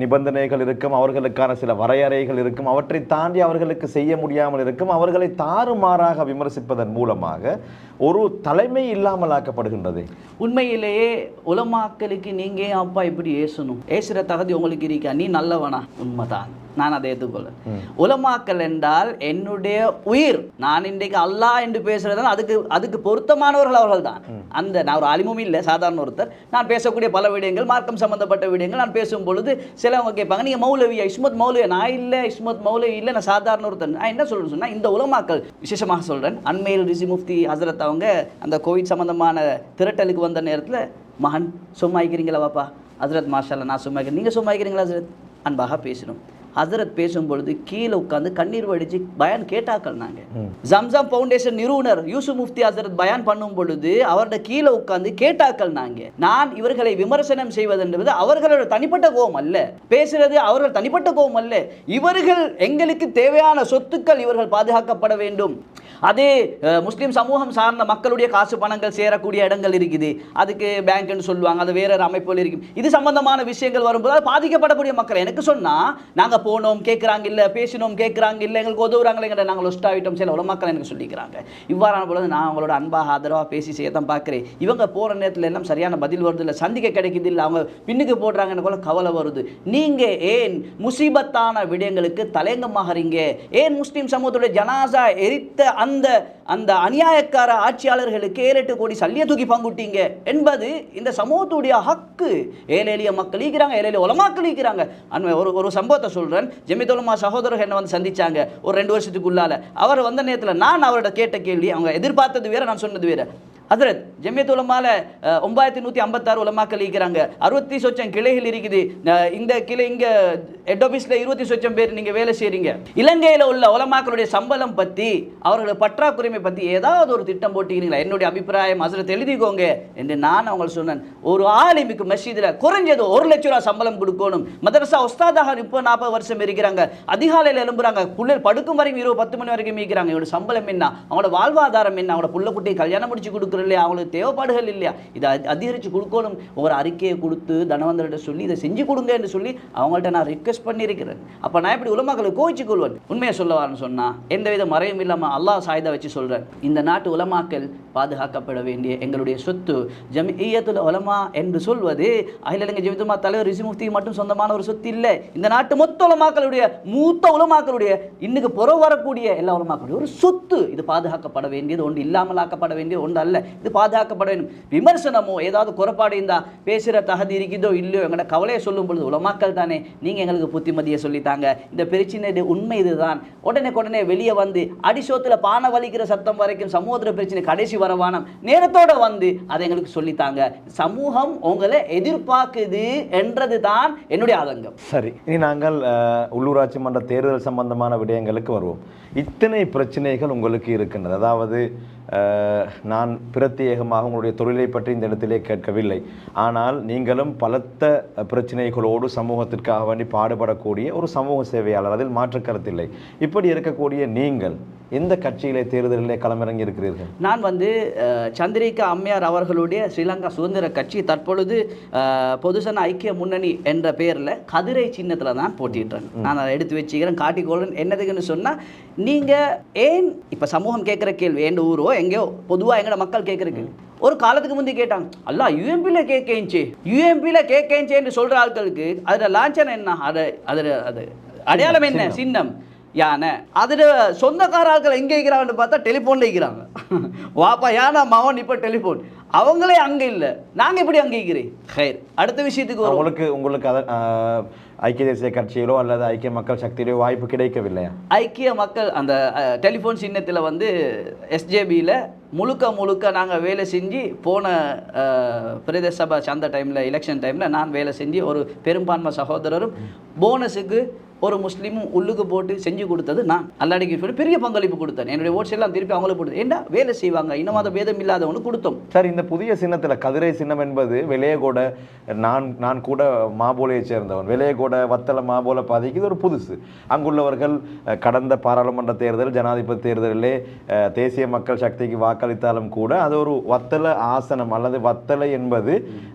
நிபந்தனைகள் இருக்கும், அவர்களுக்கான சில வரையறைகள் இருக்கும், அவற்றை தாண்டி அவர்களுக்கு செய்ய முடியாமல் இருக்கும். அவர்களை தாறுமாறாக விமர்சிப்பதன் மூலமாக ஒரு தலைமை இல்லாமல் ஆக்கப்படுகின்றது. உண்மையிலேயே உலமாக்களுக்கு நீங்க அப்பா இப்படி ஏசணும், ஏசுற தகுதி உங்களுக்கு இருக்கா? நீ நல்லவனா? உண்மைதான், நான் அதை ஏற்றுக்கொள்ள. உலமாக்கல் என்றால் என்னுடைய உயிர். நான் இன்றைக்கு அல்லாஹ் என்று பேசுறது அதுக்கு பொருத்தமானவர்கள் அவர்கள் தான். அந்த நான் ஒரு அலிமும் இல்லை, சாதாரண ஒருத்தர். நான் பேசக்கூடிய பல விடயங்கள், மார்க்கம் சம்பந்தப்பட்ட விடயங்கள் நான் பேசும் பொழுது சிலவங்க கேட்பாங்க, நீங்க மௌலவியா, இஸ்மத் மௌலவியா? நான் இல்லை, இஸ்மத் மௌலவி இல்லை, நான் சாதாரண ஒருத்தர். நான் என்ன சொல்றேன்னு சொன்னா, இந்த உலமாக்கள் விசேஷமாக சொல்றேன், அண்மையில் ரிஷி முஃப்தி ஹசரத் அவங்க அந்த கோவிட் சம்பந்தமான திரட்டலுக்கு வந்த நேரத்தில், மகன் சும்மா இருக்கிறீங்களா வாப்பா? ஹசரத் மாஷால்லா நான் சும்மா இருக்கிறேன், நீங்க சும்மா இருக்கிறீங்களா ஹசரத்? அன்பாக பேசணும். ஹசரத் பேசும்பொழுது கீழே உட்காந்து கண்ணீர் வடிச்சு பயான் கேட்டாக்கள். நாங்கள் ஜம்சம் ஃபவுண்டேஷன் நிறுவனர் யூசுப் முஃப்தி ஹசரத் பயான் பண்ணும் பொழுது அவரோட கீழே உட்காந்து கேட்டாக்கள். நான் இவர்களை விமர்சனம் செய்வதென்பது அவர்களோட தனிப்பட்ட கோபம் அல்ல, பேசுறது அவர்கள் தனிப்பட்ட கோபம் அல்ல. இவர்கள் எங்களுக்கு தேவையான சொத்துக்கள் இவர்கள் பாதுகாக்கப்பட வேண்டும். அதே முஸ்லீம் சமூகம் சார்ந்த மக்களுடைய காசு பணங்கள் சேரக்கூடிய இடங்கள் இருக்குது, அதுக்கு பேங்க்னு சொல்லுவாங்க, அது வேற அமைப்புகள் இருக்கும். இது சம்பந்தமான விஷயங்கள் வரும்போது அது பாதிக்கப்படக்கூடிய மக்கள் எனக்கு சொன்னால், நாங்கள் போனோம் கேட்குறாங்க இல்லை, பேசினோம் கேட்குறாங்க இல்லை, எங்களுக்கு உதவுறாங்களே, நாங்கள் லொஸ்ட் ஆகிட்டோம் சில உலமாக்கள் எனக்கு சொல்லிக்கிறாங்க. இவ்வாறான பொழுது நான் அவங்களோட அன்பாக ஆதரவாக பேசி செய்ய தான் பார்க்குறேன். இவங்க போகிற நேரத்தில் எல்லாம் சரியான பதில் வருது இல்லை, சந்திக்க கிடைக்குது இல்லை, அவங்க பின்னுக்கு போடுறாங்கன்னு போல கவலை வருது. நீங்கள் ஏன் முசீபத்தான விடயங்களுக்கு தலைங்கமாகறீங்க? ஏன் முஸ்லீம் சமூகத்துடைய ஜனாசா எரித்த அந்த அநியாயக்கார ஆட்சியாளர்களுக்கு 7-8 கோடி சல்லிய தூக்கி பங்குட்டீங்க என்பது இந்த சமூகத்துடைய ஹக்கு. ஏழை எளிய மக்கள் ஈக்கிறாங்க, ஏழை எளிய உலமாக்கள் ஈக்கிறாங்க. ஒரு சம்பவத்தை சொல்றேன். ஜமியத்துல் உலமா சகோதரர்கள் என்ன வந்து சந்திச்சாங்க ஒரு 2 வருஷத்துக்குள்ளால. அவர் வந்த நேரத்தில் நான் அவரோட கேட்ட கேள்வி, அவங்க எதிர்பார்த்தது வேற, நான் சொன்னது வேற. ஹசரத், ஜமியத்துல் உலமால 9156 உலமாக்கள் இருக்கிறாங்க, 60 சொச்சம் கிளைகள் இருக்குது. இந்த கிளை இங்க ஹெட் ஆபீஸ்ல 20 சொச்சம் பேர் நீங்க வேலை செய்றீங்க. இலங்கையில் உள்ள உலமாக்களுடைய சம்பளம் பத்தி, அவர்களுடைய பற்றாக்குறைமை பத்தி ஏதாவது ஒரு திட்டம் போட்டீங்களா? என்னுடைய அபிப்பிராயம் ஹசரத் எழுதிக்கோங்க என்று நான் அவங்களுக்கு சொன்னேன். ஒரு ஆலிமுக்கு மஸ்ஜிதில் குறைஞ்சது 1 லட்சம் ரூபாய் சம்பளம் கொடுக்கணும். மதரசா உஸ்தாதாக 30-40 வருஷம் இருக்கிறாங்க, அதிகாலையில் எழும்புறாங்க, புள்ளல் படுக்கும் வரைக்கும் 20-10 மணி வரைக்கும் இருக்கிறாங்க. இவங்க சம்பளம் என்ன, அவங்களோட வாழ்வாதாரம் என்ன, அவங்களோட புள்ள குட்டியை கல்யாணம் முடிச்சு கொடுக்குற இல்லையா, அவங்களுக்கு அவங்களுக்கு தேவைப்பாடுகள் இல்லையா, இதை அதிகரித்து கொடுக்கணும், ஒரு அறிக்கையை கொடுத்து தனவந்தர்கிட்ட சொல்லி இதை செஞ்சு கொடுங்க என்று சொல்லி அவங்கள்ட்ட நான் ரிக்வெஸ்ட் பண்ணியிருக்கிறேன். அப்போ நான் இப்படி உலமாக்களை கோவிச்சு கொள்வேன். உண்மையை சொல்லவான்னு சொன்னால் எந்தவித மறையும் இல்லாமல் அல்லாஹ் சாயுதா வச்சு சொல்கிறேன், இந்த நாட்டு உலமாக்கள் பாதுகாக்கப்பட வேண்டிய எங்களுடைய சொத்து. ஜம்இய்யத்துல் உலமா என்று சொல்வது அகில இலங்கை ஜம்இய்யத்துல் உலமா தலைவர் ரிஷி முஃப்திக்கு மட்டும் சொந்தமான ஒரு சொத்து இல்லை. இந்த நாட்டு மொத்த உலமாக்களுடைய, மூத்த உலமாக்களுடைய, இன்னைக்கு புற வரக்கூடிய எல்லா உலமாக்களுடைய ஒரு சொத்து. இது பாதுகாக்கப்பட வேண்டியது ஒன்று, இல்லாமல் ஆக்கப்பட வேண்டியது ஒன்று அல்ல. இது பாதுகாக்கப்பட வேண்டும். விமர்சனமோ ஏதாவது குறைபாடு இருந்தால் பேசுகிற தகுதி இருக்குதோ இல்லையோ எங்களோட கவலையை சொல்லும் பொழுது உலமாக்கள் தானே நீங்கள் எங்களுக்கு புத்திமதியை சொல்லித்தாங்க, இந்த பிரச்சனை உண்மை இதுதான், உடனே வெளியே வந்து அடிசோத்தில் பானை வலிக்கிற சத்தம் வரைக்கும் சமூகத்தில் பிரச்சனை கடைசி வரவானம் நேரத்தோடு வந்து அதை எங்களுக்கு சொல்லித்தாங்க. சமூகம் உங்களை எதிர்பார்க்குது என்றது தான் என்னுடைய ஆதங்கம். சரி, இனி நாங்கள் உள்ளூராட்சி மன்ற தேர்தல் சம்பந்தமான விடயங்களுக்கு வருவோம். இத்தனை பிரச்சனைகள் உங்களுக்கு இருக்கின்றது. அதாவது நான் பிரத்யேகமாக உங்களுடைய தொழிலை பற்றி இந்த இடத்திலே கேட்கவில்லை. ஆனால் நீங்களும் பலத்த பிரச்சனைகளோடு சமூகத்திற்காக வேண்டி பாடுபடக்கூடிய ஒரு சமூக சேவையாளர், அதில் மாற்று கருத்தில்லை. இப்படி இருக்கக்கூடிய நீங்கள் எந்த கட்சியிலே தேர்தலிலே களமிறங்கி இருக்கிறீர்கள்? நான் சந்திரிகா அம்மையார் அவர்களுடைய ஸ்ரீலங்கா சுதந்திர கட்சி தற்பொழுது பொதுசன ஐக்கிய முன்னணி என்ற பெயரில் கதிரை சின்னத்தில் தான் போட்டிடுறேன். நான் அதை எடுத்து வச்சுக்கிறேன், காட்டிக்கொள்றேன். என்னதுக்குன்னு சொன்னால், நீங்கள் ஏன் இப்போ சமூகம் கேட்குற கேள்வி, என் ஊரோ எங்கேயோ பொதுவாக எங்களோட மக்கள் கேட்குற கேள்வி, ஒரு காலத்துக்கு முந்தி கேட்டாங்க, அல்ல யூஎம்பியில் கேட்கேன்னு சொல்கிற ஆட்களுக்கு அதில் லாஞ்சனம் என்ன, அது அடையாளம் என்ன, சின்னம் யானை, அதில் சொந்தக்கார ஆட்கள் எங்கே இருக்கிறாங்கன்னு பார்த்தா டெலிஃபோனில் இருக்கிறாங்க. வாப்பா யானை மகன் இப்போ டெலிஃபோன், அவங்களே அங்கே இல்லை, நாங்கள் எப்படி அங்கே இருக்கிறேன். ஹைர், அடுத்த விஷயத்துக்கு உங்களுக்கு அதை ஐக்கிய தேசிய கட்சியிலோ அல்லது ஐக்கிய மக்கள் சக்தியிலோ வாய்ப்பு கிடைக்கவில்லையா? ஐக்கிய மக்கள் அந்த டெலிஃபோன் சின்னத்தில் எஸ்ஜேபியில் முழுக்க நாங்கள் வேலை செஞ்சு போன பிரதேச சபை சந்த டைமில், எலெக்ஷன் டைமில் நான் வேலை செஞ்சு ஒரு பெரும்பான்மை சகோதரரும் போனஸுக்கு ஒரு முஸ்லீமும் உள்ளுக்கு போட்டு செஞ்சு கொடுத்தது நான். அல்லாடிக்கு சொல்லி பெரிய பங்களிப்பு கொடுத்தேன். என்னுடைய ஓட்ஸ் எல்லாம் திருப்பி அவங்களே கொடுத்தேன். ஏண்டா வேலை செய்வாங்க, இனவாத பேதம் இல்லாதவனு கொடுத்தோம். சார், இந்த புதிய சின்னத்தில் கதிரை சின்னம் என்பது வெள்ளையகோட, நான் கூட மாபோலையை சேர்ந்தவன், வெள்ளையகோட வத்தல மாபோல பாதைக்கு இது ஒரு புதுசு. அங்குள்ளவர்கள் கடந்த பாராளுமன்ற தேர்தல், ஜனாதிபதி தேர்தலிலே தேசிய மக்கள் சக்திக்கு வாக்களித்தாலும் கூட அது ஒரு வத்தல ஆசனம் அல்லது வத்தலை என்பது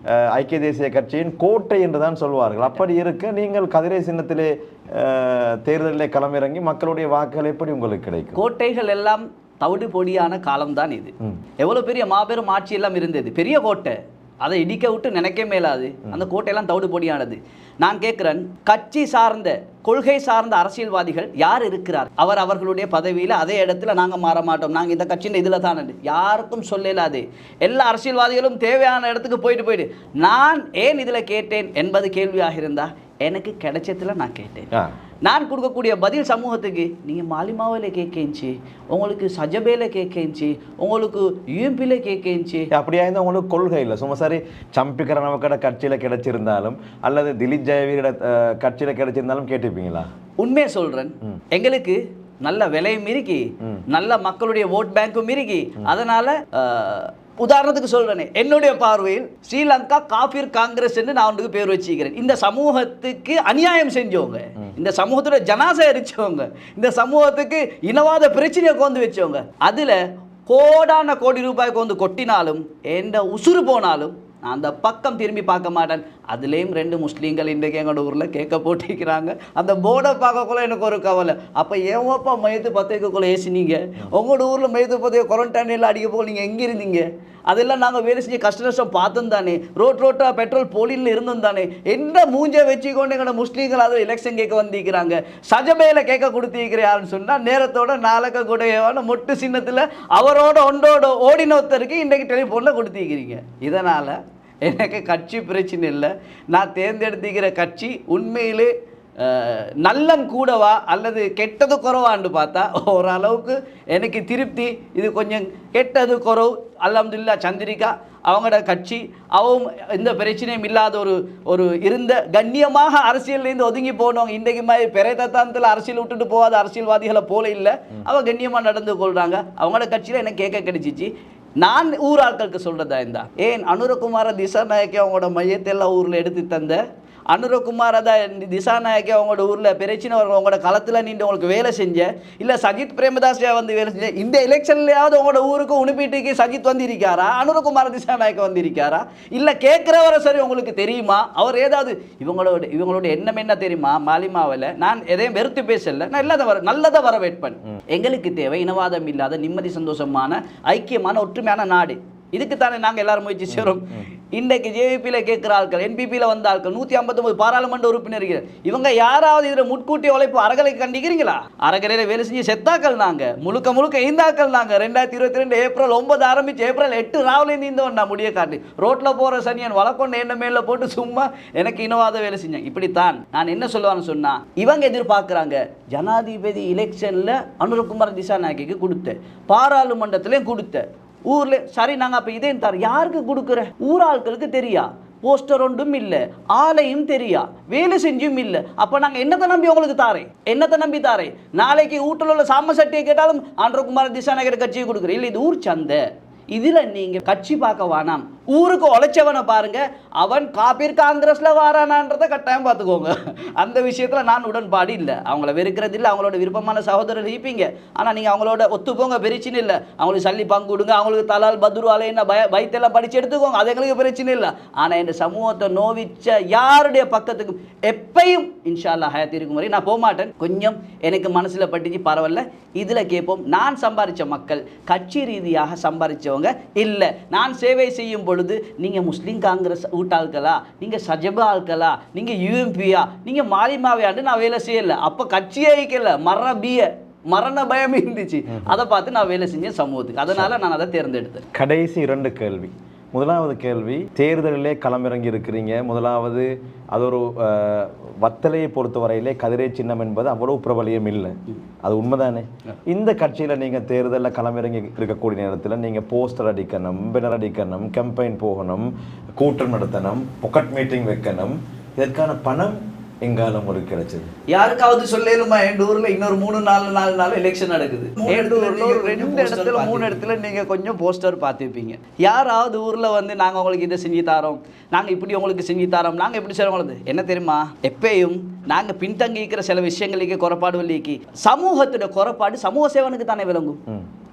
ஐக்கிய தேசிய கட்சியின் கோட்டை என்று தான் சொல்வார்கள். அப்படி இருக்க நீங்கள் கதிரை சின்னத்திலே தேர்தலில் களமிறங்கி மக்களுடைய வாக்குகள் எப்படி உங்களுக்கு கிடைக்கும்? கோட்டைகள் எல்லாம் தவிடு பொடியான காலம்தான் இது. எவ்வளோ பெரிய மாபெரும் ஆட்சி எல்லாம் இருந்தது, பெரிய கோட்டை, அதை இடிக்க விட்டு நினைக்க மேலாது. அந்த கோட்டையெல்லாம் தவிடு பொடியானது. நான் கேட்குறேன், கட்சி சார்ந்த, கொள்கை சார்ந்த அரசியல்வாதிகள் யார் இருக்கிறார்? அவர்களுடைய பதவியில் அதே இடத்துல நாங்கள் மாற மாட்டோம், நாங்கள் இந்த கட்சியின் இதில் தான் யாருக்கும் சொல்லலாது. எல்லா அரசியல்வாதிகளும் தேவையான இடத்துக்கு போயிட்டு நான் ஏன் இதில் கேட்டேன் என்பது கேள்வியாக இருந்தால் எனக்கு கிடைச்சதில் நான் கேட்டேன். நான் கொடுக்கக்கூடிய பதில் சமூகத்துக்கு, நீங்கள் மாலிமாவில் கேட்கேச்சு, உங்களுக்கு சஜபேல கேட்கேச்சு, உங்களுக்கு யூஎம்பியில் கேட்கேச்சு. அப்படியா இருந்தால் உங்களுக்கு கொள்கை இல்லை. சும்மா சரி சம்பிக்கிற நமக்கட கட்சியில் கிடைச்சிருந்தாலும் அல்லது திலீப் ஜெயவீரோட கட்சியில் கிடைச்சிருந்தாலும் கேட்டிருப்பீங்களா? உண்மையை சொல்கிறேன், எங்களுக்கு நல்ல விலையும் இருக்கி, நல்ல மக்களுடைய ஓட் பேங்க்கும் இருக்கி. அதனால் உதாரணத்துக்கு சொல்றேனே, என்னுடைய பார்வையில் ஸ்ரீலங்கா காஃபிர் காங்கிரஸ் என்று நான் ஒன்றுக்கு பேர் வச்சுக்கிறேன். இந்த சமூகத்துக்கு அநியாயம் செஞ்சவங்க, இந்த சமூகத்தோட ஜனாசை எரிச்சவங்க, இந்த சமூகத்துக்கு இனவாத பிரச்சனையை கொண்டு வச்சவங்க, அதுல கோடான கோடி ரூபாய்க்கு வந்து கொட்டினாலும் எந்த உசுறு போனாலும் நான் அந்த பக்கம் திரும்பி பார்க்க மாட்டேன். அதுலேயும் 2 முஸ்லீம்கள் இன்றைக்கு எங்களோட ஊரில் கேட்க போட்டிருக்கிறாங்க. அந்த போர்டை பார்க்கக்குள்ள எனக்கு ஒரு கவலை. அப்போ ஏவாப்பா மையத்து பத்திரிக்கைக்குள்ளே ஏசினீங்க, உங்களோட ஊரில் மையத்து பத்திரிக்கை குவாரண்டைனில் அடிக்க போல் நீங்கள் எங்கே இருந்தீங்க? அதெல்லாம் நாங்கள் வேலை செஞ்சு கஷ்ட நஷ்டம் பார்த்தோம் தானே, ரோட்டாக பெட்ரோல் போலியில் இருந்தோம் தானே. என்ன மூஞ்சை வச்சுக்கொண்டு எங்களோட முஸ்லீம்கள் அதில் எலெக்ஷன் கேட்க வந்திருக்கிறாங்க, சஜபேல கேட்க கொடுத்திருக்கிறான்னு சொன்னால் நேரத்தோட நாளக்க கூடையவான மொட்டு சின்னத்தில் அவரோட ஒன்றோட ஓடின ஒருத்தருக்கு இன்றைக்கு டெலிஃபோனில் கொடுத்திருக்கிறீங்க. இதனால் எனக்கு கட்சி பிரச்சனை இல்லை. நான் தேர்ந்தெடுத்துக்கிற கட்சி உண்மையிலே நல்லம் கூடவா அல்லது கெட்டது குறவான்னு பார்த்தா ஓரளவுக்கு எனக்கு திருப்தி. இது கொஞ்சம் கெட்டது குறவு. அல்ஹம்துலில்லாஹ் சந்திரிகா அவங்களோட கட்சி, அவங்க எந்த பிரச்சனையும் இல்லாத ஒரு இருந்த கண்ணியமாக அரசியல்லேருந்து ஒதுங்கி போனவங்க. இன்றைக்கு மாதிரி பெரேதத்தானத்தில் அரசியல் விட்டுட்டு போகாத அரசியல்வாதிகளை போல இல்லை, அவங்க கண்ணியமாக நடந்து கொள்கிறாங்க. அவங்களோட கட்சியில் எனக்கு கேட்க கிடைச்சிச்சு. நான் ஊர் ஆட்களுக்கு சொல்கிறதா இருந்தா, ஏன் அனுரகுமார திசாநாயக்கி அவங்களோட மையத்தை எல்லாம் ஊரில் எடுத்து தந்த அனுரகுமார் அதான் திசாநாயக்கே அவங்களோட ஊரில் பிரச்சனை வரும் உங்களோட களத்தில் நின்று உங்களுக்கு வேலை செஞ்ச இல்லை சஜித் பிரேமதாஸியா வந்து வேலை செஞ்ச இந்த எலெக்ஷன்லையாவது உங்களோட ஊருக்கு உணிப்பீட்டுக்கு சஜித் வந்து இருக்காரா அனுரகுமார் திசாநாயக்க வந்து இருக்காரா இல்லை கேட்குறவரை சரி உங்களுக்கு தெரியுமா அவர் ஏதாவது இவங்களோட எண்ணம் என்ன தெரியுமா மாலிமாவில் நான் எதையும் வெறுத்து பேசல நான் நல்லதை வரவேற்பேன் எங்களுக்கு தேவை இனவாதம் இல்லாத நிம்மதி சந்தோஷமான ஐக்கியமான ஒற்றுமையான நாடு இதுக்கு தானே நாங்கள் எல்லாரும் முயற்சி செய்கிறோம் இன்றைக்கு ஜேவிபியில் கேட்குற ஆட்கள் என்பிபியில் வந்த ஆட்கள் 159 பாராளுமன்ற உறுப்பினர்கள் இவங்க யாராவது இதில் முட்கூட்டிய உழைப்பு அறகலை கண்டிக்கிறீங்களா அறகலையில் வேலை செஞ்சு செத்தாக்கள் நாங்கள் முழுக்க ஈந்தாக்கள் நாங்கள் 2022 ஏப்ரல் 9 ஆரம்பிச்சு ஏப்ரல் 8 ராவிலேருந்து ஈந்தவன் நான் முடிய காட்டி ரோட்டில் போகிற சனியன் வளர்க்கொண்டு என்ன மேலே போட்டு சும்மா எனக்கு இனவாத வேலை செஞ்சேன் இப்படித்தான் நான் என்ன சொல்லுவான்னு சொன்னால் இவங்க எதிர்பார்க்குறாங்க ஜனாதிபதி எலெக்ஷனில் அனுரகுமார் திசாநாயக்கிக்கு கொடுத்த பாராளுமன்றத்திலையும் கொடுத்த ஊரில் சரி நாங்கள் அப்போ இதே தர யாருக்கு கொடுக்குற ஊராட்களுக்கு தெரியா போஸ்டர் ஒன்றும் இல்லை ஆலையும் தெரியா வேலை செஞ்சும் இல்லை அப்போ நாங்கள் என்னத்தை நம்பி உங்களுக்கு தாரேன் என்னத்தை நம்பி தாரேன் நாளைக்கு வீட்டில் உள்ள சாம சட்டியை கேட்டாலும் அனுரகுமார் திசாநாயகர் கட்சியை கொடுக்குறேன் இல்லை இது ஊர் சந்தை இதில் நீங்கள் கட்சி பார்க்க வேணாம் ஊருக்கு உழைச்சவனை பாருங்க அவன் காபீர் காங்கிரஸ்ல வாரானான்றதை கட்டாயம் பார்த்துக்கோங்க அந்த விஷயத்தில் நான் உடன்பாடு இல்லை அவங்கள வெறுக்கிறது இல்லை அவங்களோட விருப்பமான சகோதரர் இருப்பீங்க ஆனால் நீங்கள் அவங்களோட ஒத்துப்போங்க பிரச்சனை இல்லை அவங்களுக்கு சல்லி பங்கு கொடுங்க அவங்களுக்கு தலால் பத்ரு அலைன்னா பயத்தெல்லாம் படித்து எடுத்துக்கோங்க அது எங்களுக்கு பிரச்சனை இல்லை ஆனால் இந்த சமூகத்தை நோவிச்ச யாருடைய பக்கத்துக்கும் எப்பையும் இன்ஷா அல்லாஹ் ஹயாத் இருக்கும் வரை நான் போக மாட்டேன் கொஞ்சம் எனக்கு மனசில் பட்டுச்சு பரவாயில்ல இதில் கேட்போம் நான் சம்பாதிச்ச மக்கள் கட்சி ரீதியாக சம்பாதிச்சவங்க இல்லை நான் சேவை செய்யும் பொழுது நீங்க முஸ்லீம் காங்கிரஸ் ஊட்டாள்களா நீங்க சஜபா ஆட்களா நீங்க யூஎம்பியா நீங்க மாலிமாவையாண்டு நான் வேலை செய்யல அப்ப கட்சியே வைக்கல மரண பயம் இருந்துச்சு அதை பார்த்து நான் வேலை செஞ்சேன் சமூகத்துக்கு அதனால நான் அதை தேர்ந்தெடுத்தேன் கடைசி 2 கேள்வி முதலாவது கேள்வி தேர்தலிலே களமிறங்கி இருக்கிறீங்க முதலாவது அது ஒரு வத்தலையை பொறுத்தவரையிலே கதிரை சின்னம் என்பது அவ்வளவு பிரபலியம் இல்லை அது உண்மைதானே இந்த கட்சியில் நீங்கள் தேர்தலில் களமிறங்கி இருக்கக்கூடிய நேரத்தில் நீங்கள் போஸ்டர் அடிக்கணும் பேனர் அடிக்கணும் கேம்பெயின் போகணும் கூட்டம் நடத்தணும் பொக்கெட் மீட்டிங் வைக்கணும் இதற்கான பணம் எங்கால உங்களுக்கு கிடைச்சது யாருக்காவது சொல்லலுமா என் ஊர்ல இன்னொரு 3-4 நாள் எலெக்ஷன் நடக்குது என் ஊர்ல ஒரு 2 இடத்துல 3 இடத்துல நீங்க கொஞ்சம் போஸ்டர் பார்த்துருப்பீங்க யாராவது ஊர்ல வந்து நாங்க உங்களுக்கு இதை செஞ்சு தரோம் நாங்க இப்படி உங்களுக்கு செஞ்சு தரோம் நாங்க எப்படி செய்யறது என்ன தெரியுமா எப்பயும் நாங்க பின்தங்கி இருக்கிற சில விஷயங்களுக்கு குறைபாடு இல்லைக்கு சமூகத்துடைய குறைபாடு சமூக சேவனுக்கு தானே விளங்கும்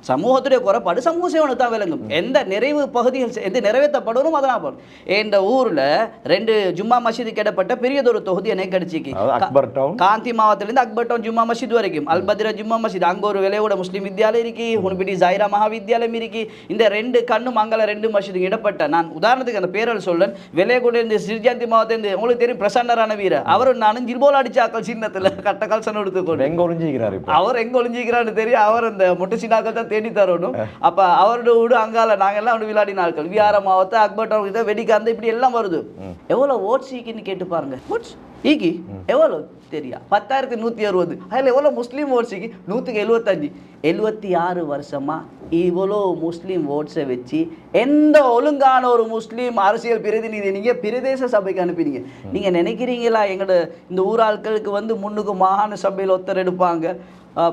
சமூகத்துடைய குறைபாடு சமூக சேவனுக்கு தான் விளங்கும் எந்த நிறைவு பகுதிகள் எது நிறைவேற்றப்படணும் அதெல்லாம் போகணும் இந்த ஊரில் 2 ஜும்மா மசீது கிடப்பட்ட பெரியதொரு தொகுதி எனக்கு கிடைச்சிக்கு காந்தி மாவட்டத்திலேருந்து அக்பர் டவுன் ஜும்மா மசீது வரைக்கும் அல்பத்ரா ஜும்மா மசீது அங்கே ஒரு விலையோட முஸ்லீம் வித்யாலயம் இருக்கு உன்பிடி ஜாயிரா மகாவித்யாலயம் இருக்கு இந்த 2 கண்ணும் அங்கே 2 மசீது இடப்பட்ட நான் உதாரணத்துக்கு அந்த பேரல் சொல்றேன் விலையகூட இருந்து சிர்ஜாந்தி மாவட்டத்திலிருந்து உங்களுக்கு தெரியும் பிரசன்னரான வீரர் அவரும் நானும் ஜில்போல் அடிச்சாக்கள் சின்னத்தில் கட்ட கல்சன் எடுத்துக்கொண்டு எங்க ஒளிஞ்சிக்கிறாரு அவர் எங்க ஒளிஞ்சிக்கிறான்னு தெரியும் அவர் அந்த மொட்டை சின்னாக்கள் தான் தேடி தரணும் அப்ப அவரோட வீடு அங்கால நாங்கெல்லாம் விளையாடி நாட்கள் விஆர மாவட்ட அக்பர் டவுன் வெடிக்காந்த இப்படி எல்லாம் வருது எவ்வளவு ஓட்ஸ் ஈக்கின்னு கேட்டு பாருங்க ஓட்ஸ் ஈக்கி எவ்வளவு தெரியா 10,160 அதில் எவ்வளோ முஸ்லீம் ஓட்ஸுக்கு 175 76 வருஷமா இவ்வளோ முஸ்லீம் ஓட்ஸை வச்சு எந்த ஒழுங்கான ஒரு முஸ்லீம் அரசியல் பிரதிநிதி நீங்கள் பிரதேச சபைக்கு அனுப்பினீங்க நீங்கள் நினைக்கிறீங்களா எங்களோட இந்த ஊராட்களுக்கு வந்து முன்னுக்கு மாகாண சபையில் ஒத்தர் எடுப்பாங்க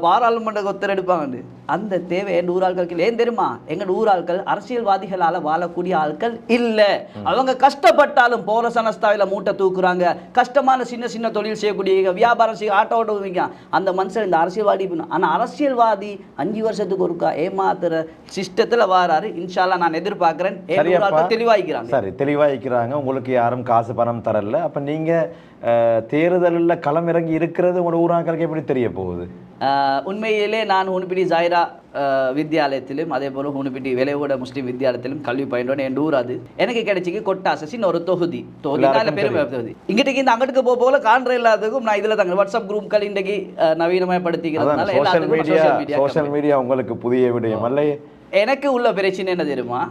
பாராளுமன்ற ஒத்தர் எடுப்பாங்க அந்த தேவை எங்கள் ஊராட்களுக்கு ஏன் தெரியுமா எங்கள் ஊராட்கள் அரசியல்வாதிகளால் வாழக்கூடிய ஆட்கள் இல்லை அவங்க கஷ்டப்பட்டாலும் போற சனஸ்தாவில் மூட்டை தூக்குறாங்க கஷ்டமான சின்ன தொழில் செய்யக்கூடிய வியாபாரம் செய்ய ஆட்டோ ஓட்டுவீங்க அந்த மனுஷன் இந்த அரசியல்வாதி ஆனால் அரசியல்வாதி 5 வருஷத்துக்கு ஒருக்கா ஏமாத்துற சிஸ்டத்தில் வராரு இன்ஷால்லா நான் எதிர்பார்க்கிறேன் தெளிவாய்க்கிறாங்க சரி தெளிவாய்க்கிறாங்க உங்களுக்கு யாரும் காசு பணம் தரல அப்போ நீங்கள் தேர்தலில் களமிறங்கி இருக்கிறது உங்களோட ஊராக்களுக்கு எப்படி தெரிய போகுது உண்மையிலே நான் உன்பிடி ஜாயிரா வித்யாலயத்திலும் அதே போல் உன்பிடி விலையோட முஸ்லீம் வித்யாலயத்திலும் கல்வி பயின்றோன்னு என் ஊர் அது எனக்கு கிடைச்சிக்கு கொட்டாசின்னு ஒரு தொகுதி பெருமை தொகுதி இங்கிட்ட இந்த அங்கிட்டு போல காண்ற இல்லாததுக்கும் நான் இதில் தாங்க வாட்ஸ்அப் குரூப்கள் இன்றைக்கு நவீனமயப்படுத்திக்கிறதுனால சோஷியல் மீடியா உங்களுக்கு புதிய விடயம் அல்ல எனக்கு உள்ள பிரச்சனை என்ன தெரியுமா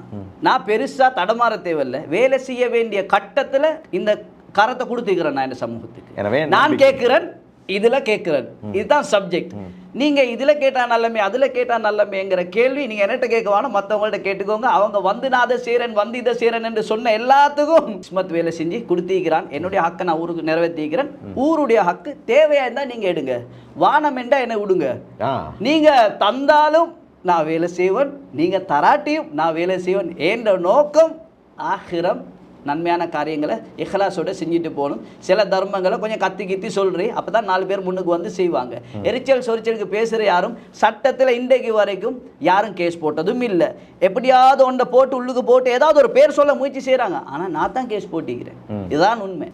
நான் பெருசா தடமாற தேவையில்லை வேலை செய்ய வேண்டிய கட்டத்துல இந்த கரத்தை கொடுத்துக்கிறேன் நான் இந்த சமூகத்துக்கு நான் கேட்கிறேன் இதுல கேட்கிறேன் இதுதான் சப்ஜெக்ட் நீங்க இதுல கேட்டா நல்லமே அதுல கேட்டா நல்லமேங்கிற கேள்வி நீங்க என்கிட்ட கேட்கவானோ மற்றவங்கள்ட்ட கேட்டுக்கோங்க அவங்க வந்து நான் அதை செய்றேன் வந்து இதை செய்றேன் என்று சொன்ன எல்லாத்துக்கும் கிஸ்மத் வேலை செஞ்சு கொடுத்திருக்கிறான் என்னுடைய ஹக்கை நான் ஊருக்கு நிறைவேற்றிக்கிறேன் ஊருடைய ஹக்கு தேவையா இருந்தா நீங்க எடுங்க வானம் என்றா என்ன விடுங்க நீங்க தந்தாலும் நான் வேலை செய்வேன் நீங்க தராட்டியும் நான் வேலை செய்வேன் என்ற நோக்கம் ஆகிரம் நன்மையான காரியங்களை இஹ்லாஸோட செஞ்சுட்டு போகணும். சில தர்மங்களை கொஞ்சம் கத்தி கித்தி சொல்கிறேன், அப்போ தான் 4 பேர் முன்னுக்கு வந்து செய்வாங்க. எரிச்சல் சொரிச்சலுக்கு பேசுகிற யாரும் சட்டத்தில் இன்றைக்கு வரைக்கும் யாரும் கேஸ் போட்டதும் இல்லை. எப்படியாவது ஒன்றை போட்டு உள்ளுக்கு போட்டு ஏதாவது ஒரு பேர் சொல்ல முயற்சி செய்கிறாங்க, ஆனால் நான் தான் கேஸ் போட்டிக்கிறேன். இதுதான் உண்மை.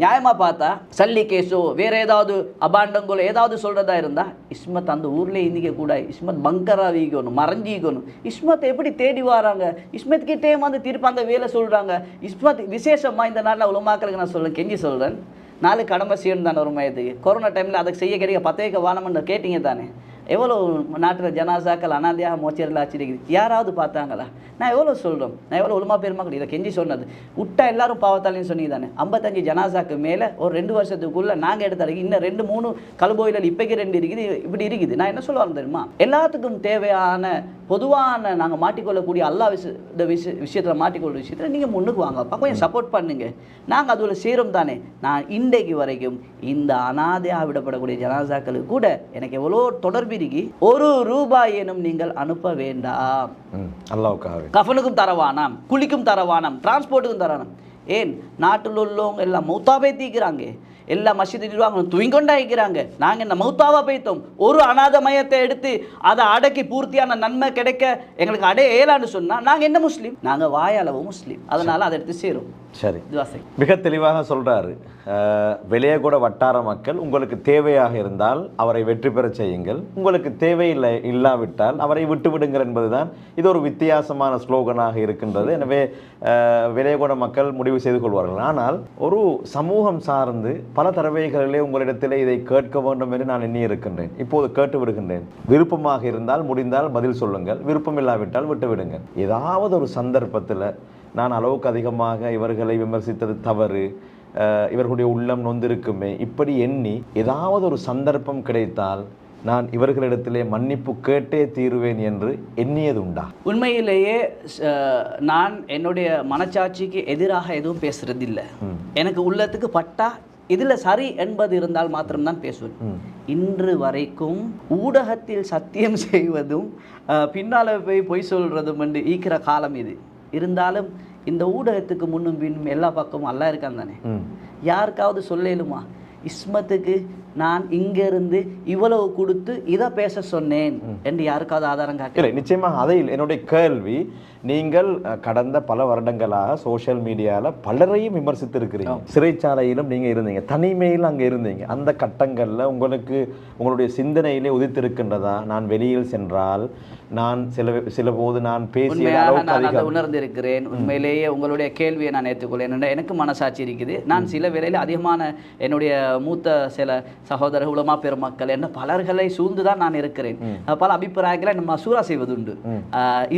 நியாயமாக பார்த்தா சல்லி கேஸோ வேற ஏதாவது அபாண்டங்களோ ஏதாவது சொல்கிறதா இருந்தால் இஸ்மத் அந்த ஊரில் இந்திக்க கூடாது, இஸ்மத் பங்கரா வீக்கணும், மறைஞ்சிக்கணும். இஸ்மத் எப்படி தேடி வராங்க, இஸ்மத் கிட்டே வந்து திருப்பி அந்த வேலை சொல்கிறாங்க. இஸ்மத் விசேஷமாக இந்த நாளில் உலமாக்களுக்கு நான் சொல்கிறேன், கெஞ்சி சொல்கிறேன், 4 கடமை செய்யணும் தானே ஒரு மையத்துக்கு. கொரோனா டைமில் அதை செய்ய கிடைக்க 10 வானம்னு கேட்டிங்க தானே. எவ்வளோ நாட்டில் ஜனாசாக்கள் அனாதையாக மோச்சரில் ஆச்சிருக்குது, யாராவது பார்த்தாங்களா? நான் எவ்வளோ சொல்கிறோம், நான் எவ்வளோ உலமா பெருமாக்கள் இதை கெஞ்சி சொன்னது. விட்டா எல்லாரும் பாவத்தாலேன்னு சொன்னீங்க தானே. 55 ஜனாசாக்கு மேலே ஒரு 2 வருஷத்துக்குள்ளே நாங்கள் எடுத்தாரு இன்னும் 2-3 கல்போயில் இப்போக்கி 2 இருக்குது, இப்படி இருக்குது. நான் என்ன சொல்லுவாங்க தெரியுமா, எல்லாத்துக்கும் தேவையான பொதுவான நாங்கள் மாட்டிக்கொள்ளக்கூடிய எல்லா விஷயத்தில் மாட்டிக்கொள்ள விஷயத்தில் நீங்கள் முன்னுக்கு வாங்கப்பா, கொஞ்சம் சப்போர்ட் பண்ணுங்க. நாங்கள் அதில் சேரும் தானே. நான் இன்றைக்கு வரைக்கும் இந்த அனாதையாக விடப்படக்கூடிய ஜனாசாக்களுக்கு கூட எனக்கு எவ்வளோ தொடர்பு இருக்கு. 1 ரூபாயேனும் நீங்கள் அனுப்ப வேண்டாம். அல்லாஹ்வுக்காக கஃபனுக்கும் தரவானாம், குளிக்கும் தரவானாம், டிரான்ஸ்போர்ட்டுக்கும் தரவானாம். ஏன் நாட்டில் உள்ளவங்க எல்லாம் மௌத்தாவே தீக்கிறாங்க, எல்லா மஸ்ஜித் நிர்வாகம் தூங்கிக்கொண்டாக்கிறாங்க. நாங்கள் என்ன மௌத்தாவா போய்த்தோம்? ஒரு அநாத மையத்தை எடுத்து அதை அடக்கி பூர்த்தியான நன்மை கிடைக்க எங்களுக்கு ஏலான்னு சொன்னால் நாங்கள் என்ன முஸ்லீம்? நாங்கள் வாயளவு முஸ்லீம். அதனால் அதை எடுத்து சேரும். சரி, மிக தெளிவாக சொல்கிறாரு. வெளியகூட வட்டார மக்கள் உங்களுக்கு தேவையாக இருந்தால் அவரை வெற்றி பெற செய்யுங்கள், உங்களுக்கு தேவையில்லை இல்லாவிட்டால் அவரை விட்டுவிடுங்கள் என்பதுதான் இது ஒரு வித்தியாசமான ஸ்லோகனாக இருக்கின்றது. எனவே வெளியகூட மக்கள் முடிவு செய்து கொள்வார்கள். ஆனால் ஒரு சமூகம் சார்ந்து பல தடவைகளிலே உங்களிடத்திலே இதை கேட்க வேண்டும் என்று நான் எண்ணி இருக்கின்றேன். இப்போது கேட்டு விடுகின்றேன். விருப்பமாக இருந்தால் முடிந்தால் பதில் சொல்லுங்கள், விருப்பம் இல்லாவிட்டால் விட்டுவிடுங்கள். ஏதாவது ஒரு சந்தர்ப்பத்தில் நான் அளவுக்கு அதிகமாக இவர்களை விமர்சித்தது தவறு, இவர்களுடைய உள்ளம் நொந்திருக்குமே, இப்படி எண்ணி ஏதாவது ஒரு சந்தர்ப்பம் கிடைத்தால் நான் இவர்களிடத்திலே மன்னிப்பு கேட்டே தீருவேன் என்று எண்ணியது உண்டா? உண்மையிலேயே நான் என்னுடைய மனச்சாட்சிக்கு எதிராக எதுவும் பேசுறதில்லை. எனக்கு உள்ளத்துக்கு பட்டா இதில் சரி என்பது இருந்தால் மாத்திரம்தான் பேசுவேன். இன்று வரைக்கும் ஊடகத்தில் சத்தியம் செய்வதும் பின்னால் போய் பொய் சொல்கிறதும் என்று ஈக்கிற காலம் இது. இருந்தாலும் இந்த ஊடகத்துக்கு முன்னும் பின்னும் எல்லா பக்கமும் அல்லா இருக்கான் தானே. யாருக்காவது சொல்லலுமா இஸ்மத்துக்கு நான் இங்கிருந்து இவ்வளவு கொடுத்து இதை பேச சொன்னேன் என்று யாருக்காவது ஆதாரம் காட்டல? நிச்சயமாக அதை என்னுடைய கேள்வி, நீங்கள் கடந்த பல வருடங்களாக சோஷியல் மீடியாவில் பலரையும் விமர்சித்து இருக்கிறீங்க. சிறைச்சாலையிலும் நீங்கள் இருந்தீங்க, தனிமையில் அங்கே இருந்தீங்க. அந்த கட்டங்களில் உங்களுடைய சிந்தனையிலே உதித்திருக்கின்றதா, நான் வெளியில் சென்றால் நான் சில போது நான் பேசிய நான் உணர்ந்திருக்கிறேன். உண்மையிலேயே உங்களுடைய கேள்வியை நான் ஏற்றுக்கொள்ளேன். எனக்கு மனசாட்சி இருக்குது. நான் சில வேளையில் அதிகமான என்னுடைய மூத்த சில சகோதரர் உலமா பெருமக்கள் என்ன பலர்களை சூழ்ந்து தான் நான் இருக்கிறேன். பல அபிப்பிராயங்களை நம்ம மசூரா செய்வதுண்டு.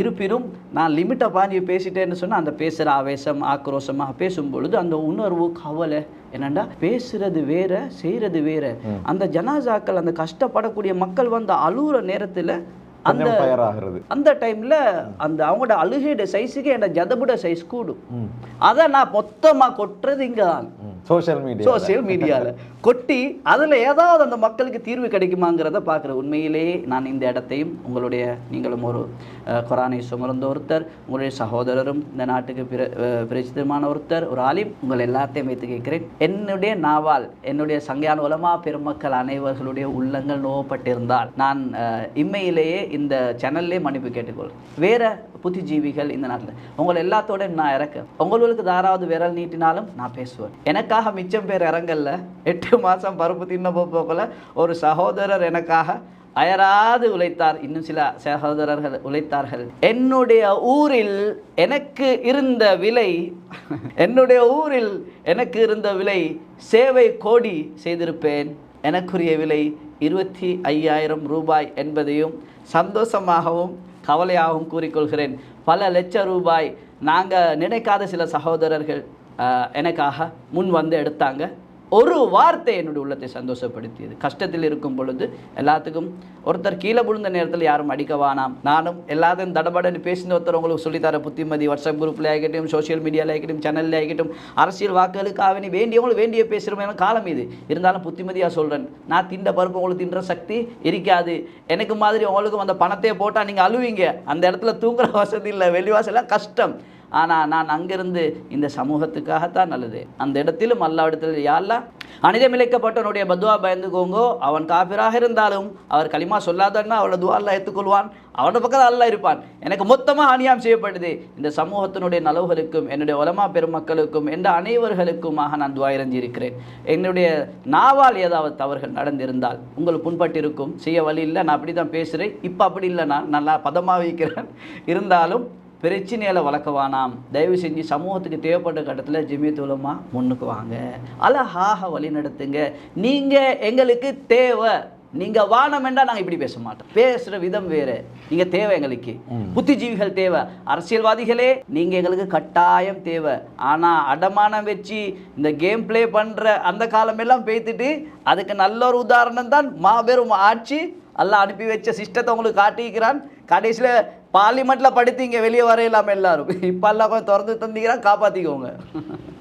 இருப்பினும் நான் லிமிட்டை பாஞ்சி பேசிட்டேன்னு சொன்னால் அந்த பேசுகிற ஆவேசம் ஆக்ரோஷமாக பேசும் பொழுது அந்த உணர்வு கவலை என்னண்டா பேசுறது வேற செய்கிறது வேற. அந்த ஜனாசாக்கள் அந்த கஷ்டப்படக்கூடிய மக்கள் வந்து அழுகுற நேரத்தில் அந்த டைம்ல அந்த அவங்களோட அழுகையோட சைஸுக்கு என்ன ஜதபுட சைஸ் கூடும். அதை நான் மொத்தமாக கொட்டுறது இங்கே தான் சோசியல் மீடியாவில் கொட்டி அதில் ஏதாவது அந்த மக்களுக்கு தீர்வு கிடைக்குமாங்கிறத பார்க்குறேன். உண்மையிலேயே நான் இந்த இடத்தையும் நீங்களும் ஒரு குரானை சுமர்ந்த ஒருத்தர், உங்களுடைய சகோதரரும் இந்த நாட்டுக்கு பிரசித்தமான ஒருத்தர், ஒரு ஆலிம், உங்கள் எல்லாத்தையும் வைத்து கேட்கிறேன். என்னுடைய நாவால் என்னுடைய சங்கையான உலமா பெருமக்கள் அனைவர்களுடைய உள்ளங்கள் நோவப்பட்டிருந்தால் நான் இம்மையிலேயே இந்த சேனல்லே மன்னிப்பு கேட்டுக்கொள். வேற புத்திஜீவிகள் இந்த நாட்டில் உங்களை எல்லாத்தோட நான் இறக்க, உங்களுக்கு யாராவது விரல் நீட்டினாலும் நான் பேசுவேன். எனக்காக மிச்சம் பேர் இறங்கல்ல. 8 மாதம் பருப்பு தின்ன போகல ஒரு சகோதரர் எனக்காக அயராது உழைத்தார். இன்னும் சில சகோதரர்கள் உழைத்தார்கள். என்னுடைய ஊரில் எனக்கு இருந்த விலை சேவை கோடி செய்திருப்பேன். எனக்குரிய விலை 25,000 ரூபாய் என்பதையும் சந்தோஷமாகவும் கவலையாகவும் கூறிக்கொள்கிறேன். பல லட்சம் ரூபாய் நாங்கள் நினைக்காத சில சகோதரர்கள் எனக்காக முன் வந்து எடுத்தாங்க. ஒரு வார்த்தை என்னுடைய உள்ளத்தை சந்தோஷப்படுத்தியது. கஷ்டத்தில் இருக்கும் பொழுது எல்லாத்துக்கும் ஒருத்தர் கீழே விழுந்த நேரத்தில் யாரும் அடிக்க வேணாம். நானும் எல்லாத்தையும் தடபடன்னு பேசின ஒருத்தர் உங்களுக்கு சொல்லித்தர புத்திமதி வாட்ஸ்அப் குரூப்பில் ஆகிட்டும், சோஷியல் மீடியாவில் ஆகிட்டும், சேனலில் ஆகிட்டும், அரசியல் வாக்குகளுக்காக வேண்டியவங்களும் வேண்டிய பேசுகிறோம் காலம் இது. இருந்தாலும் புத்திமதியாக சொல்கிறேன், நான் திண்ட பருப்பு உங்களுக்கு தின்ற சக்தி இருக்காது. எனக்கு மாதிரி உங்களுக்கும் அந்த பணத்தையே போட்டால் நீங்கள் அழுவீங்க. அந்த இடத்துல தூங்குற வசதி இல்லை, வெளிவாசலாம் கஷ்டம். ஆனால் நான் அங்கிருந்து இந்த சமூகத்துக்காகத்தான் நல்லது. அந்த இடத்திலும் அல்லாஹ்விடத்தில் யா அல்லாஹ் அநீதமிழைக்கப்பட்டவனுடைய பத்வா பயந்துக்கோங்கோ, அவன் காபிராக இருந்தாலும் அவர் களிமா சொல்லாதன்னா அவளோட துவா அல்லாஹ் ஏற்றுக்கொள்வான், அவனோட பக்கத்தில் அல்லாஹ் இருப்பான். எனக்கு மொத்தமாக அநியாயம் செய்யப்படுது, இந்த சமூகத்தினுடைய நலவுகளுக்கும் என்னுடைய உலமா பெருமக்களுக்கும் என்ற அனைவர்களுக்குமாக நான் துவா இறஞ்சிருக்கிறேன். என்னுடைய நாவால் ஏதாவது தவறுகள் நடந்திருந்தால் உங்களுக்கு புண்பட்டிருக்கும், செய்ய வழி இல்லை, நான் அப்படி தான் பேசுகிறேன், இப்போ அப்படி இல்லை, நான் நல்லா பதமாக வைக்கிறேன். இருந்தாலும் பிரச்சனையில வளர்க்கவானாம். தயவு செஞ்சு சமூகத்துக்கு தேவைப்பட்ட கட்டத்தில் ஜமியத் உலமா முன்னுக்கு வாங்க, அழகாக வழி நடத்துங்க. நீங்கள் எங்களுக்கு தேவை, நீங்கள் வானம் என்றால் நாங்கள் இப்படி பேச மாட்டோம், பேசுகிற விதம் வேறு. நீங்கள் தேவை எங்களுக்கு, புத்திஜீவிகள் தேவை, அரசியல்வாதிகளே நீங்கள் எங்களுக்கு கட்டாயம் தேவை. ஆனால் அடமானம் வச்சு இந்த கேம் பிளே பண்ணுற அந்த காலமெல்லாம் பேத்துட்டு அதுக்கு நல்ல ஒரு உதாரணம் தான் மாபெரும் ஆட்சி. எல்லாம் அனுப்பி வச்ச சிஸ்டத்தை உங்களுக்கு காட்டிக்கிறான். கடைசியில் பார்லிமெண்ட்டில் படுத்தீங்க, வெளியே வர இல்லாமல் எல்லாரும். இப்போ எல்லாம் கொஞ்சம் திறந்து தந்தீங்கன்னா காப்பாற்றிக்கோங்க.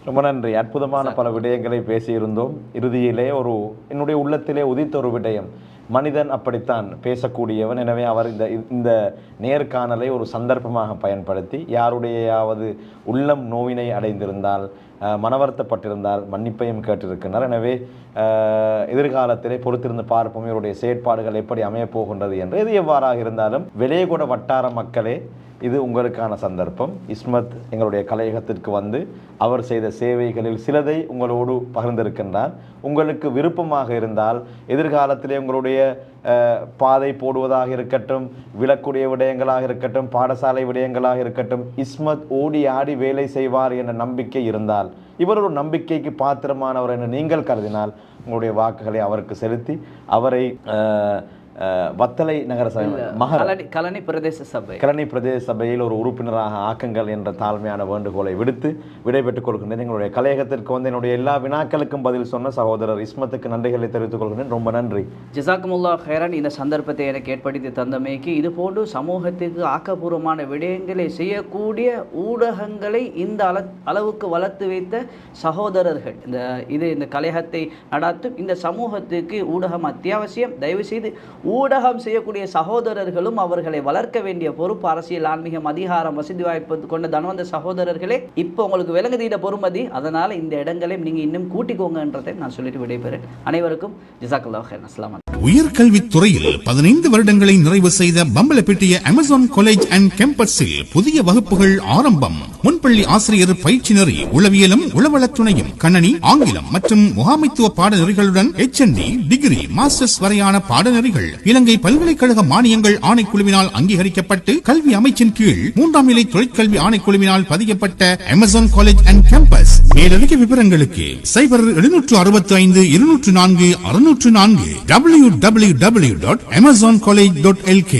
ரொம்ப நன்றி. அற்புதமான பல விடயங்களை பேசியிருந்தோம். இறுதியிலே என்னுடைய உள்ளத்திலே உதித்த ஒரு விடயம், மனிதன் அப்படித்தான் பேசக்கூடியவன். எனவே அவர் இந்த நேர்காணலை ஒரு சந்தர்ப்பமாக பயன்படுத்தி யாருடையாவது உள்ளம் நோவினை அடைந்திருந்தால், மனவருத்தப்பட்டிருந்தால் மன்னிப்பையும் கேட்டிருக்கிறார். எனவே எதிர்காலத்திலே பொறுத்திருந்து பார்ப்போம் இவருடைய செயற்பாடுகள் எப்படி அமையப் போகின்றது என்று. இது எவ்வாறாக இருந்தாலும் வெளியகூட வட்டார மக்களே, இது உங்களுக்கான சந்தர்ப்பம். இஸ்மத் எங்களுடைய கலையகத்திற்கு வந்து அவர் செய்த சேவைகளில் சிலதை உங்களோடு பகிர்ந்திருக்கின்றார். உங்களுக்கு விருப்பமாக இருந்தால் எதிர்காலத்திலே உங்களுடைய பாதை போடுவதாக இருக்கட்டும், விளக்குடைய விடயங்களாக இருக்கட்டும், பாடசாலை விடயங்களாக இருக்கட்டும், இஸ்மத் ஓடி ஆடி வேலை செய்வார் என்ற நம்பிக்கை இருந்தால், இவர் ஒரு நம்பிக்கைக்கு பாத்திரமானவர் என்று நீங்கள் கருதினால் உங்களுடைய வாக்குகளை அவருக்கு செலுத்தி அவரை வத்தலை நகர சபை கலனி பிரதேச சபையில் ஒரு உறுப்பினராக ஆக்குங்கள் என்ற தாழ்மையான வேண்டுகோளை விடுத்து விடைபெற்றுக் கொள்கின்றேன். எங்களுடைய கலையகத்திற்கு வந்து என்னுடைய எல்லா வினாக்களுக்கும் பதில் சொன்ன சகோதரர் இஸ்மத்துக்கு நன்றிகளை தெரிவித்துக் கொள்கிறேன். ரொம்ப நன்றி. ஜஸாக்குமுல்லாஹ் ஹைரன். இந்த சந்தர்ப்பத்தை எனக்கு ஏற்படுத்தி தந்தமைக்கு, இதுபோன்று சமூகத்துக்கு ஆக்கப்பூர்வமான விடயங்களை செய்யக்கூடிய ஊடகங்களை இந்த அளவுக்கு வளர்த்து வைத்த சகோதரர்கள், இந்த கலையகத்தை நடாத்தும் இந்த சமூகத்துக்கு ஊடகம் அத்தியாவசியம். தயவு செய்து ஊடகம் செய்யக்கூடிய சகோதரர்களும் அவர்களை வளர்க்க வேண்டிய பொறுப்பு அரசியல், ஆன்மீகம், அதிகாரம், வசதி வாய்ப்பு கொண்ட தனவந்த சகோதரர்களே, இப்போ உங்களுக்கு விளங்குதீட பொறுமதி. அதனால் இந்த இடங்களையும் நீங்கள் இன்னும் கூட்டிக்கோங்கன்றதை நான் சொல்லிட்டு விடைபெறேன். அனைவருக்கும் ஜஸாக்கல்லாஹு ஹைரன். அஸ்ஸலாமு அலைக்கும். உயர்கல்வித்துறையில் 15 வருடங்களை நிறைவு செய்த பம்பலப்பிட்டிய அமேசான் காலேஜ் அண்ட் கேம்பஸில் புதிய வகுப்புகள் ஆரம்பம். முன்பள்ளி ஆசிரியர் பயிற்சி நெறி, உளவியலும் உளவளத்துணையும், கணனி, ஆங்கிலம் மற்றும் முகாமைத்துவ பாடநெறிகளுடன் HND, டிகிரி, மாஸ்டர்ஸ் வரையான பாடநெறிகள் இலங்கை பல்கலைக்கழக மானியங்கள் ஆணைக்குழுவினால் அங்கீகரிக்கப்பட்டு கல்வி அமைச்சின் கீழ் 3ஆம் நிலை தொழிற்கல்வி ஆணைக்குழுவினால் பதியப்பட்ட அமேசான் காலேஜ் அண்ட் கேம்பஸ். மேலதிக விவரங்களுக்கு 0765 204 604 www.amazoncollege.lk